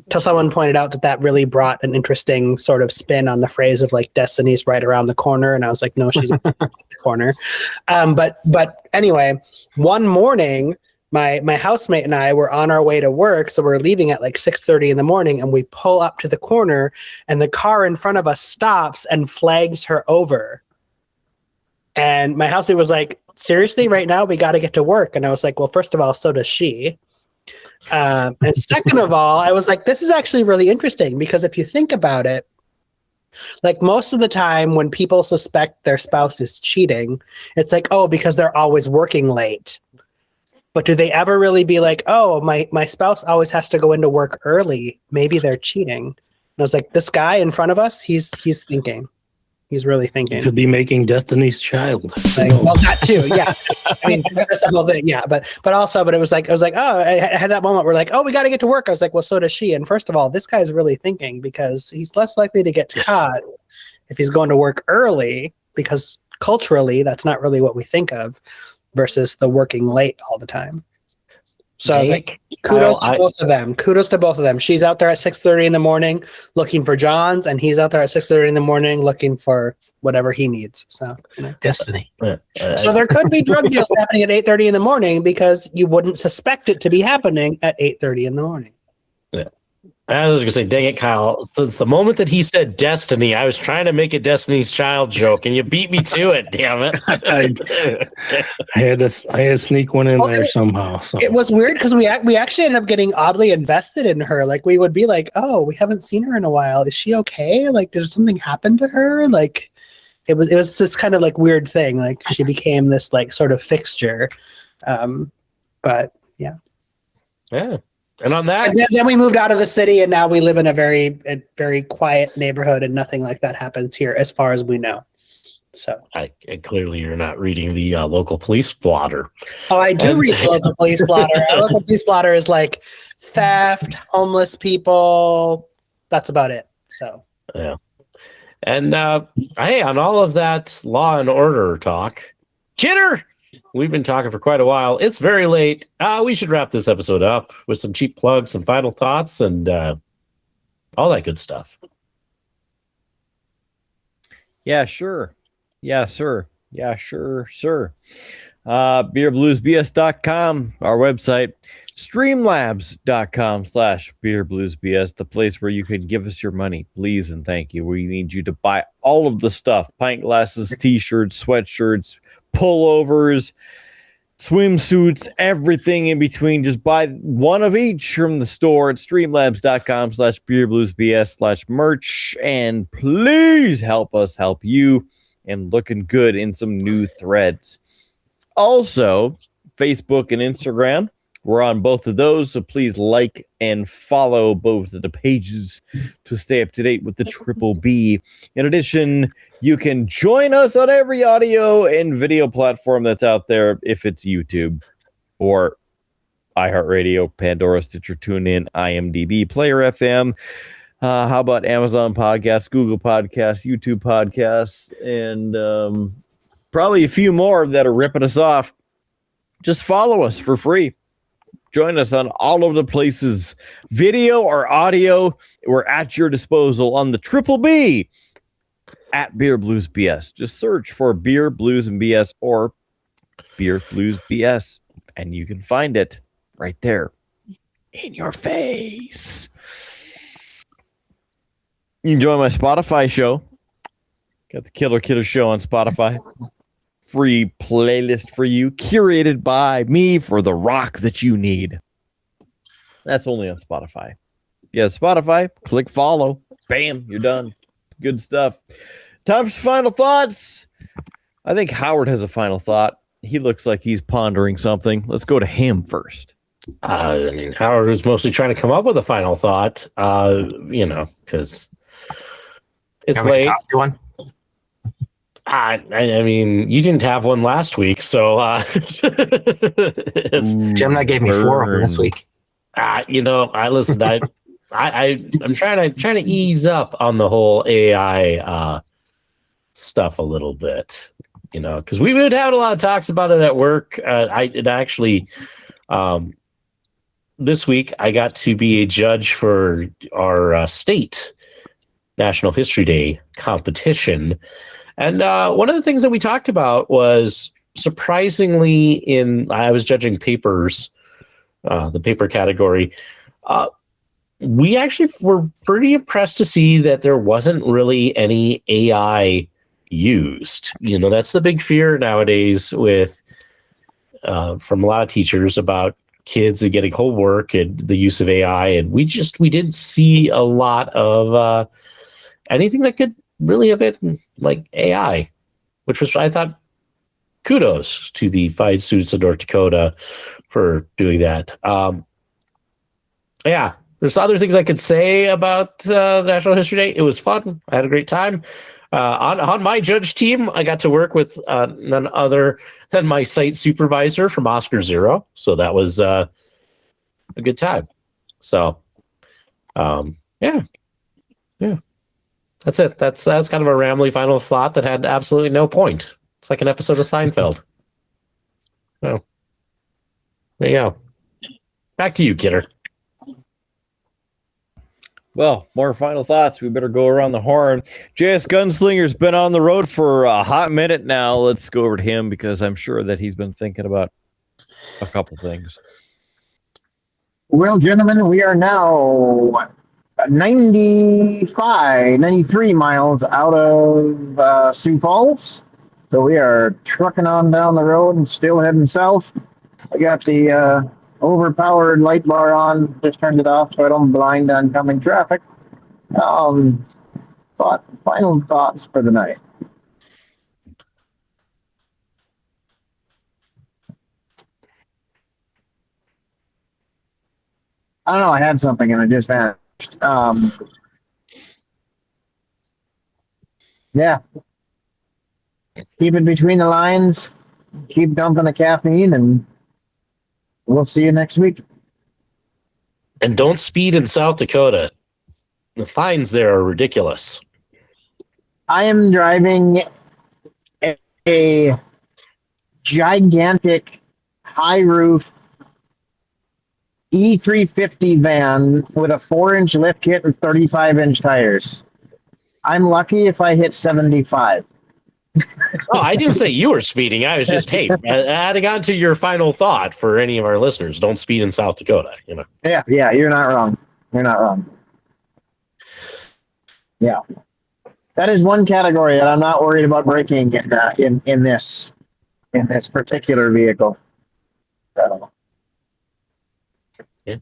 Till someone pointed out that really brought an interesting sort of spin on the phrase of like Destiny's right around the corner. And I was like, no, she's at the corner. But anyway, one morning, my housemate and I were on our way to work. So we're leaving at like 6:30 in the morning, and we pull up to the corner and the car in front of us stops and flags her over. And my housemate was like, seriously, right now we got to get to work. And I was like, well, first of all, so does she. And second of all, I was like, this is actually really interesting because if you think about it, like most of the time when people suspect their spouse is cheating, it's like, oh, because they're always working late. But do they ever really be like, oh, my spouse always has to go into work early. Maybe they're cheating. And I was like, this guy in front of us, he's thinking. He's really thinking. Could be making Destiny's Child. Like, well, that too, yeah. I mean, that's the whole thing, yeah. But it was like, oh, I had that moment where like, oh, we got to get to work. I was like, well, so does she. And first of all, this guy's really thinking because he's less likely to get caught if he's going to work early because culturally, that's not really what we think of versus the working late all the time. So I was like, kudos to both of them. Kudos to both of them. She's out there at 6:30 in the morning looking for Johns, and he's out there at 6:30 in the morning looking for whatever he needs. So Destiny. So there could be drug deals happening at 8:30 in the morning because you wouldn't suspect it to be happening at 8:30 in the morning. Yeah. I was going to say, dang it, Kyle. Since the moment that he said Destiny, I was trying to make a Destiny's Child joke, and you beat me to it, damn it. I had to sneak one in there somehow. So. It was weird because we actually ended up getting oddly invested in her. Like, we would be like, oh, we haven't seen her in a while. Is she okay? Like, did something happen to her? Like, it was this kind of like weird thing. Like, she became this like sort of fixture. But yeah. Yeah. And on that, and then we moved out of the city, and now we live in a very quiet neighborhood, and nothing like that happens here, as far as we know. So, clearly, you're not reading the local police blotter. Oh, I do read the local police blotter. Our local police blotter is like theft, homeless people. That's about it. So, yeah. And hey, on all of that law and order talk, Kidder. We've been talking for quite a while. It's very late. We should wrap this episode up with some cheap plugs, some final thoughts, and all that good stuff. Yeah, sure. Yeah, sir. Yeah, sure, sir. beerbluesbs.com, our website, streamlabs.com/beerbluesbs, the place where you can give us your money, please and thank you. We need you to buy all of the stuff: pint glasses, t-shirts, sweatshirts, pullovers, swimsuits, everything in between. Just buy one of each from the store at streamlabs.com/beerbluesbs/merch, and please help us help you and looking good in some new threads. Also, Facebook and Instagram, we're on both of those, so please like and follow both of the pages to stay up to date with the Triple B. In addition, you can join us on every audio and video platform that's out there, if it's YouTube or iHeartRadio, Pandora, Stitcher, TuneIn, IMDb, Player FM. How about Amazon Podcasts, Google Podcasts, YouTube Podcasts, and probably a few more that are ripping us off. Just follow us for free. Join us on all of the places, video or audio. We're at your disposal on the Triple B at Beer Blues BS. Just search for Beer Blues and BS or Beer Blues BS, and you can find it right there in your face. You can join my Spotify show. Got the Killer Killer Show on Spotify. Free playlist for you, curated by me for the rock that you need. That's only on Spotify. Yeah, Spotify, click follow. Bam, you're done. Good stuff. Time for final thoughts. I think Howard has a final thought. He looks like he's pondering something. Let's go to him first. Howard was mostly trying to come up with a final thought, because it's late. I mean, you didn't have one last week, so Gemini gave me 4 of them this week. I listened. I'm trying to ease up on the whole AI stuff a little bit, because we would have a lot of talks about it at work. This week I got to be a judge for our state National History Day competition. And one of the things that we talked about was, surprisingly, I was judging papers, the paper category. We actually were pretty impressed to see that there wasn't really any AI used. That's the big fear nowadays from a lot of teachers about kids and getting homework and the use of AI. And we didn't see a lot of anything that could really have been like AI, which was, I thought, kudos to the fine students of North Dakota for doing that. Yeah, there's other things I could say about National History Day. It was fun. I had a great time. On my judge team, I got to work with none other than my site supervisor from Oscar Zero. So that was a good time. So, yeah. That's it. That's kind of a rambly final thought that had absolutely no point. It's like an episode of Seinfeld. Oh, there you go. Back to you, Kidder. Well, more final thoughts. We better go around the horn. JS Gunslinger's been on the road for a hot minute now. Let's go over to him because I'm sure that he's been thinking about a couple things. Well, gentlemen, we are now 93 miles out of Sioux Falls. So we are trucking on down the road and still heading south. I got the overpowered light bar on, just turned it off so I don't blind oncoming traffic. Final thoughts for the night. I don't know, I had something and it just vanished. Yeah. Keep it between the lines, keep dumping the caffeine, and we'll see you next week. And don't speed in South Dakota. The fines there are ridiculous. I am driving a gigantic high roof E350 van with a 4-inch lift kit and 35-inch tires. I'm lucky if I hit 75. Oh, I didn't say you were speeding. I was just, hey, adding on to your final thought for any of our listeners, don't speed in South Dakota, you know. Yeah, you're not wrong. You're not wrong. Yeah. That is one category that I'm not worried about breaking in this particular vehicle. So. Yeah.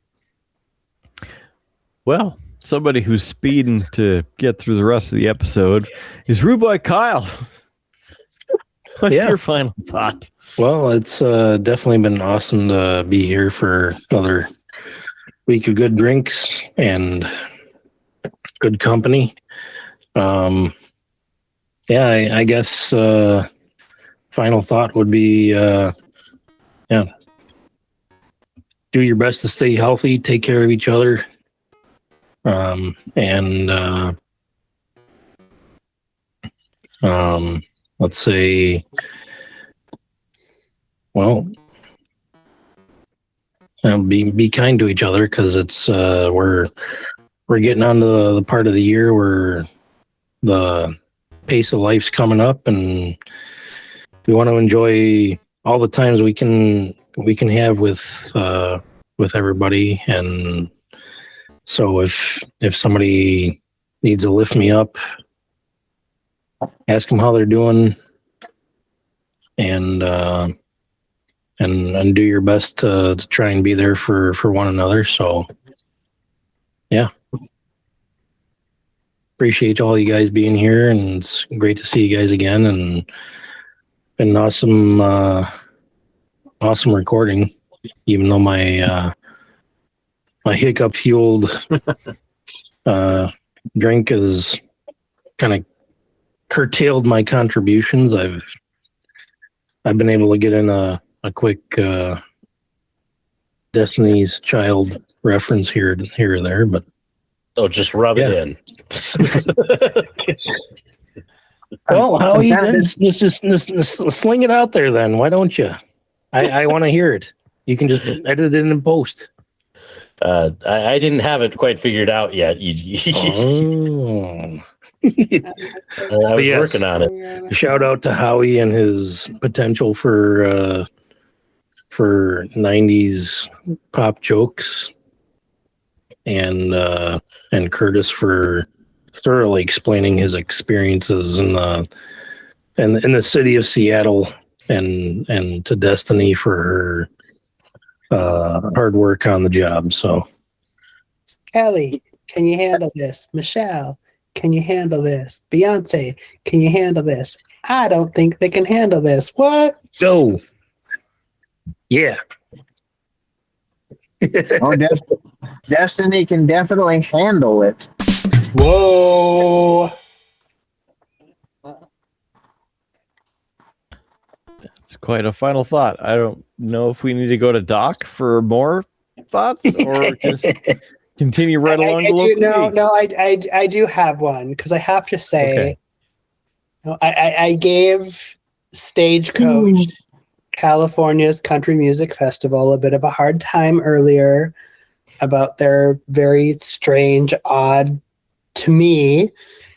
Well, somebody who's speeding to get through the rest of the episode is Rude Boy Kyle. What's your final thought? Well, it's definitely been awesome to be here for another week of good drinks and good company. I guess final thought would be, do your best to stay healthy, take care of each other, let's say, well, be kind to each other, because it's we're getting on to the part of the year where the pace of life's coming up, and we want to enjoy all the times we can have with everybody. And so if somebody needs to lift me up, ask them how they're doing, and do your best to try and be there for one another. So, yeah. Appreciate all you guys being here, and it's great to see you guys again, and been awesome recording, even though my hiccup fueled drink is kind of curtailed my contributions. I've been able to get in a quick Destiny's Child reference here or there, but just rub it in. Well, how you just sling it out there then? Why don't you? I want to hear it. You can just edit it in post. I didn't have it quite figured out yet. I was working on it. Shout out to Howie and his potential for 90s pop jokes, and Curtis for thoroughly explaining his experiences in the city of Seattle, and to Destiny for her hard work on the job. So, Ellie, can you handle this? Michelle, can you handle this? Beyonce, can you handle this? I don't think they can handle this. What? Go. Yeah. Oh, Destiny can definitely handle it. Whoa. That's quite a final thought. I don't know if we need to go to Doc for more thoughts, or just continue right along the local. I do have one, because I have to say, I gave Stagecoach California's Country Music Festival a bit of a hard time earlier about their very strange, odd, to me,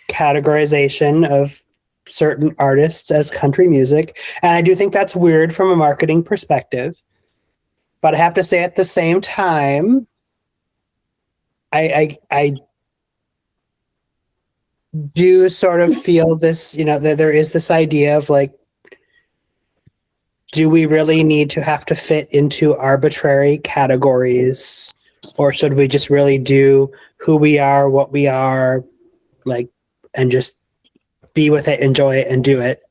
categorization of certain artists as country music. And I do think that's weird from a marketing perspective. But I have to say, at the same time, I do sort of feel this, that there is this idea of like, do we really need to have to fit into arbitrary categories, or should we just really do who we are, what we are, like, and just be with it, enjoy it, and do it?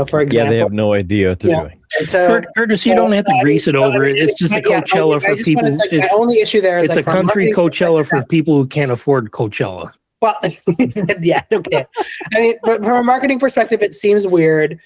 For example, they have no idea what they're doing. So, Curtis, you don't have to grease it over. It's just a Coachella for people. My only issue there is it's a country Coachella for people who can't afford Coachella. Well, yeah, okay. I mean, but from a marketing perspective, it seems weird.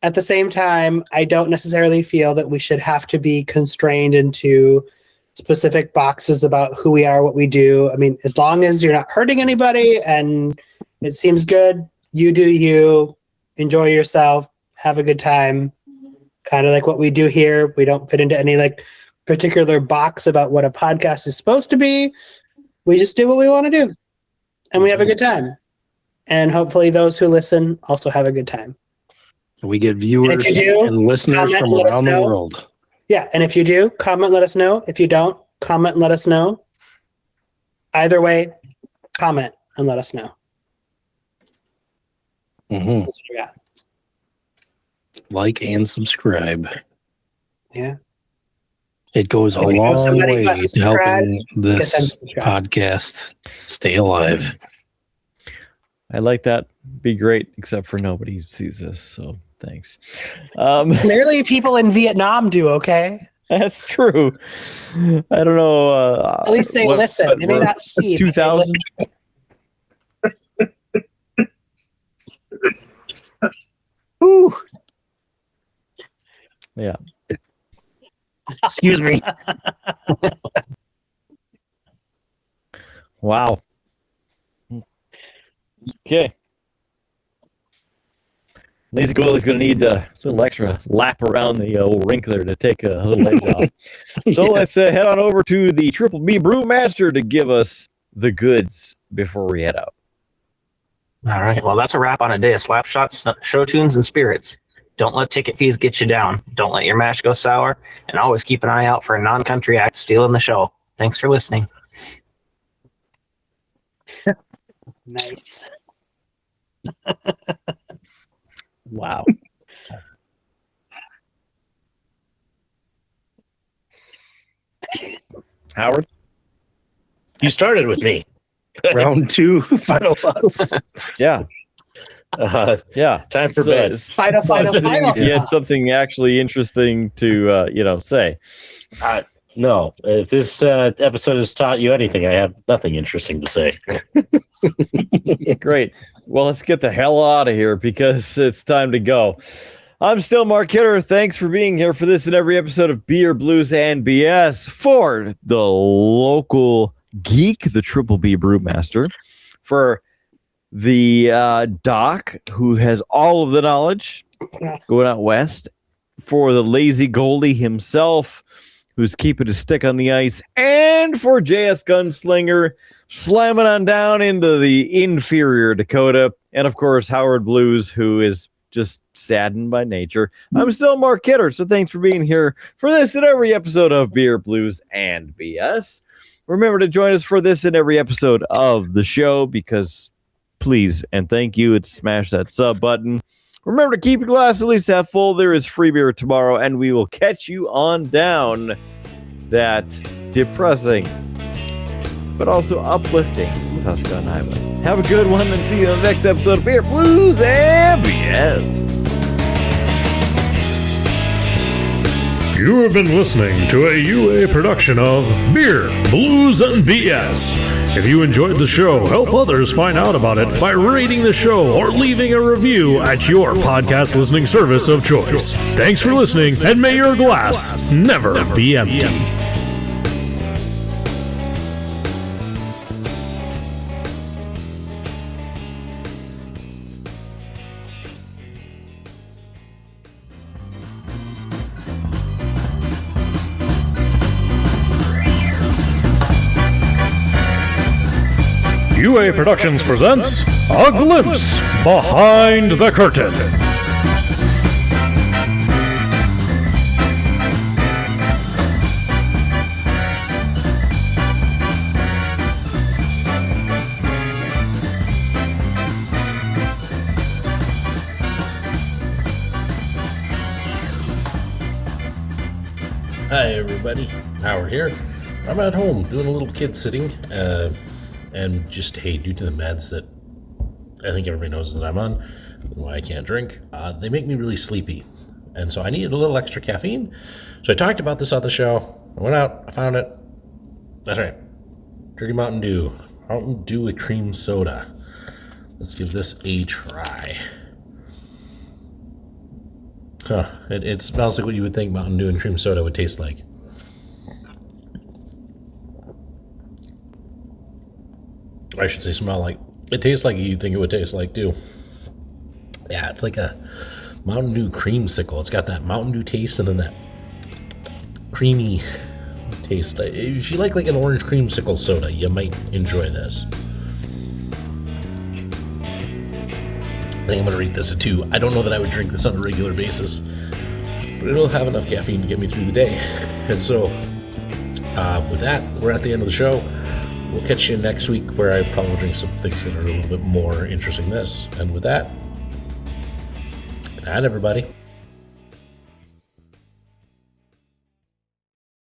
At the same time, I don't necessarily feel that we should have to be constrained into specific boxes about who we are, what we do. I mean, as long as you're not hurting anybody and it seems good, you do you, enjoy yourself, have a good time. Kind of like what we do here. We don't fit into any like particular box about what a podcast is supposed to be. We just do what we want to do, and we have a good time. And hopefully those who listen also have a good time. We get viewers And if you do, and listeners comment, from let us around the know. world. Yeah, and if you do, comment, let us know. If you don't, comment and let us know. Either way, comment and let us know. Mhm. That's what we got. Like and subscribe. Yeah. It goes a If you know long somebody who way hasn't to helping subscribed, get them this subscribed. podcast stay alive. I like that. Be great, except for nobody sees this. So thanks. Clearly, people in Vietnam do, okay? That's true. I don't know. At least they listen. They may not see. but they 2000. Whew. Yeah. Excuse me. Wow. Okay. Lazy Goalie's going to need a little extra lap around the old rink there to take a little edge off. So let's head on over to the Triple B Brewmaster to give us the goods before we head out. All right. Well, that's a wrap on a day of slap shots, show tunes, and spirits. Don't let ticket fees get you down. Don't let your mash go sour. And always keep an eye out for a non-country act stealing the show. Thanks for listening. Nice. Wow. Howard? You started with me. Round 2, final thoughts. Yeah. Yeah. Time for bed. Final. If you had something actually interesting to, say. No, if this episode has taught you anything, I have nothing interesting to say. Great. Well, let's get the hell out of here because it's time to go. I'm still Mark Kidder. Thanks for being here for this and every episode of Beer, Blues, and BS for the local geek, the Triple B Brewmaster, for the Doc, who has all of the knowledge going out west, for the lazy Goldie himself, who's keeping his stick on the ice, and for JS Gunslinger, slamming on down into the inferior Dakota, and of course, Howard Blues, who is just saddened by nature. I'm still Mark Kidder, so thanks for being here for this and every episode of Beer, Blues, and BS. Remember to join us for this and every episode of the show, because please and thank you, and smash that sub button. Remember to keep your glass at least half full. There is free beer tomorrow, and we will catch you on down that depressing but also uplifting Tuscan Highway. Have a good one, and see you in the next episode of Beer, Blues, and BS. You have been listening to a UA production of Beer, Blues, and BS. If you enjoyed the show, help others find out about it by rating the show or leaving a review at your podcast listening service of choice. Thanks for listening, and may your glass never be empty. UA Productions presents A Glimpse Behind the Curtain. Hi everybody, Howard here. I'm at home doing a little kid sitting, and just, hey, due to the meds that I think everybody knows that I'm on, and why I can't drink, they make me really sleepy. And so I needed a little extra caffeine. So I talked about this on the show. I went out, I found it. That's right. Dirty Mountain Dew. Mountain Dew with cream soda. Let's give this a try. Huh. It smells like what you would think Mountain Dew and cream soda would taste like. I should say smell like. It tastes like you think it would taste like, too. Yeah, it's like a Mountain Dew creamsicle. It's got that Mountain Dew taste and then that creamy taste. If you like an orange creamsicle soda, you might enjoy this. think I'm going to rate this a 2. I don't know that I would drink this on a regular basis, but it'll have enough caffeine to get me through the day. And so, with that, we're at the end of the show. We'll catch you next week where I probably will drink some things that are a little bit more interesting than this. And with that, good night, everybody.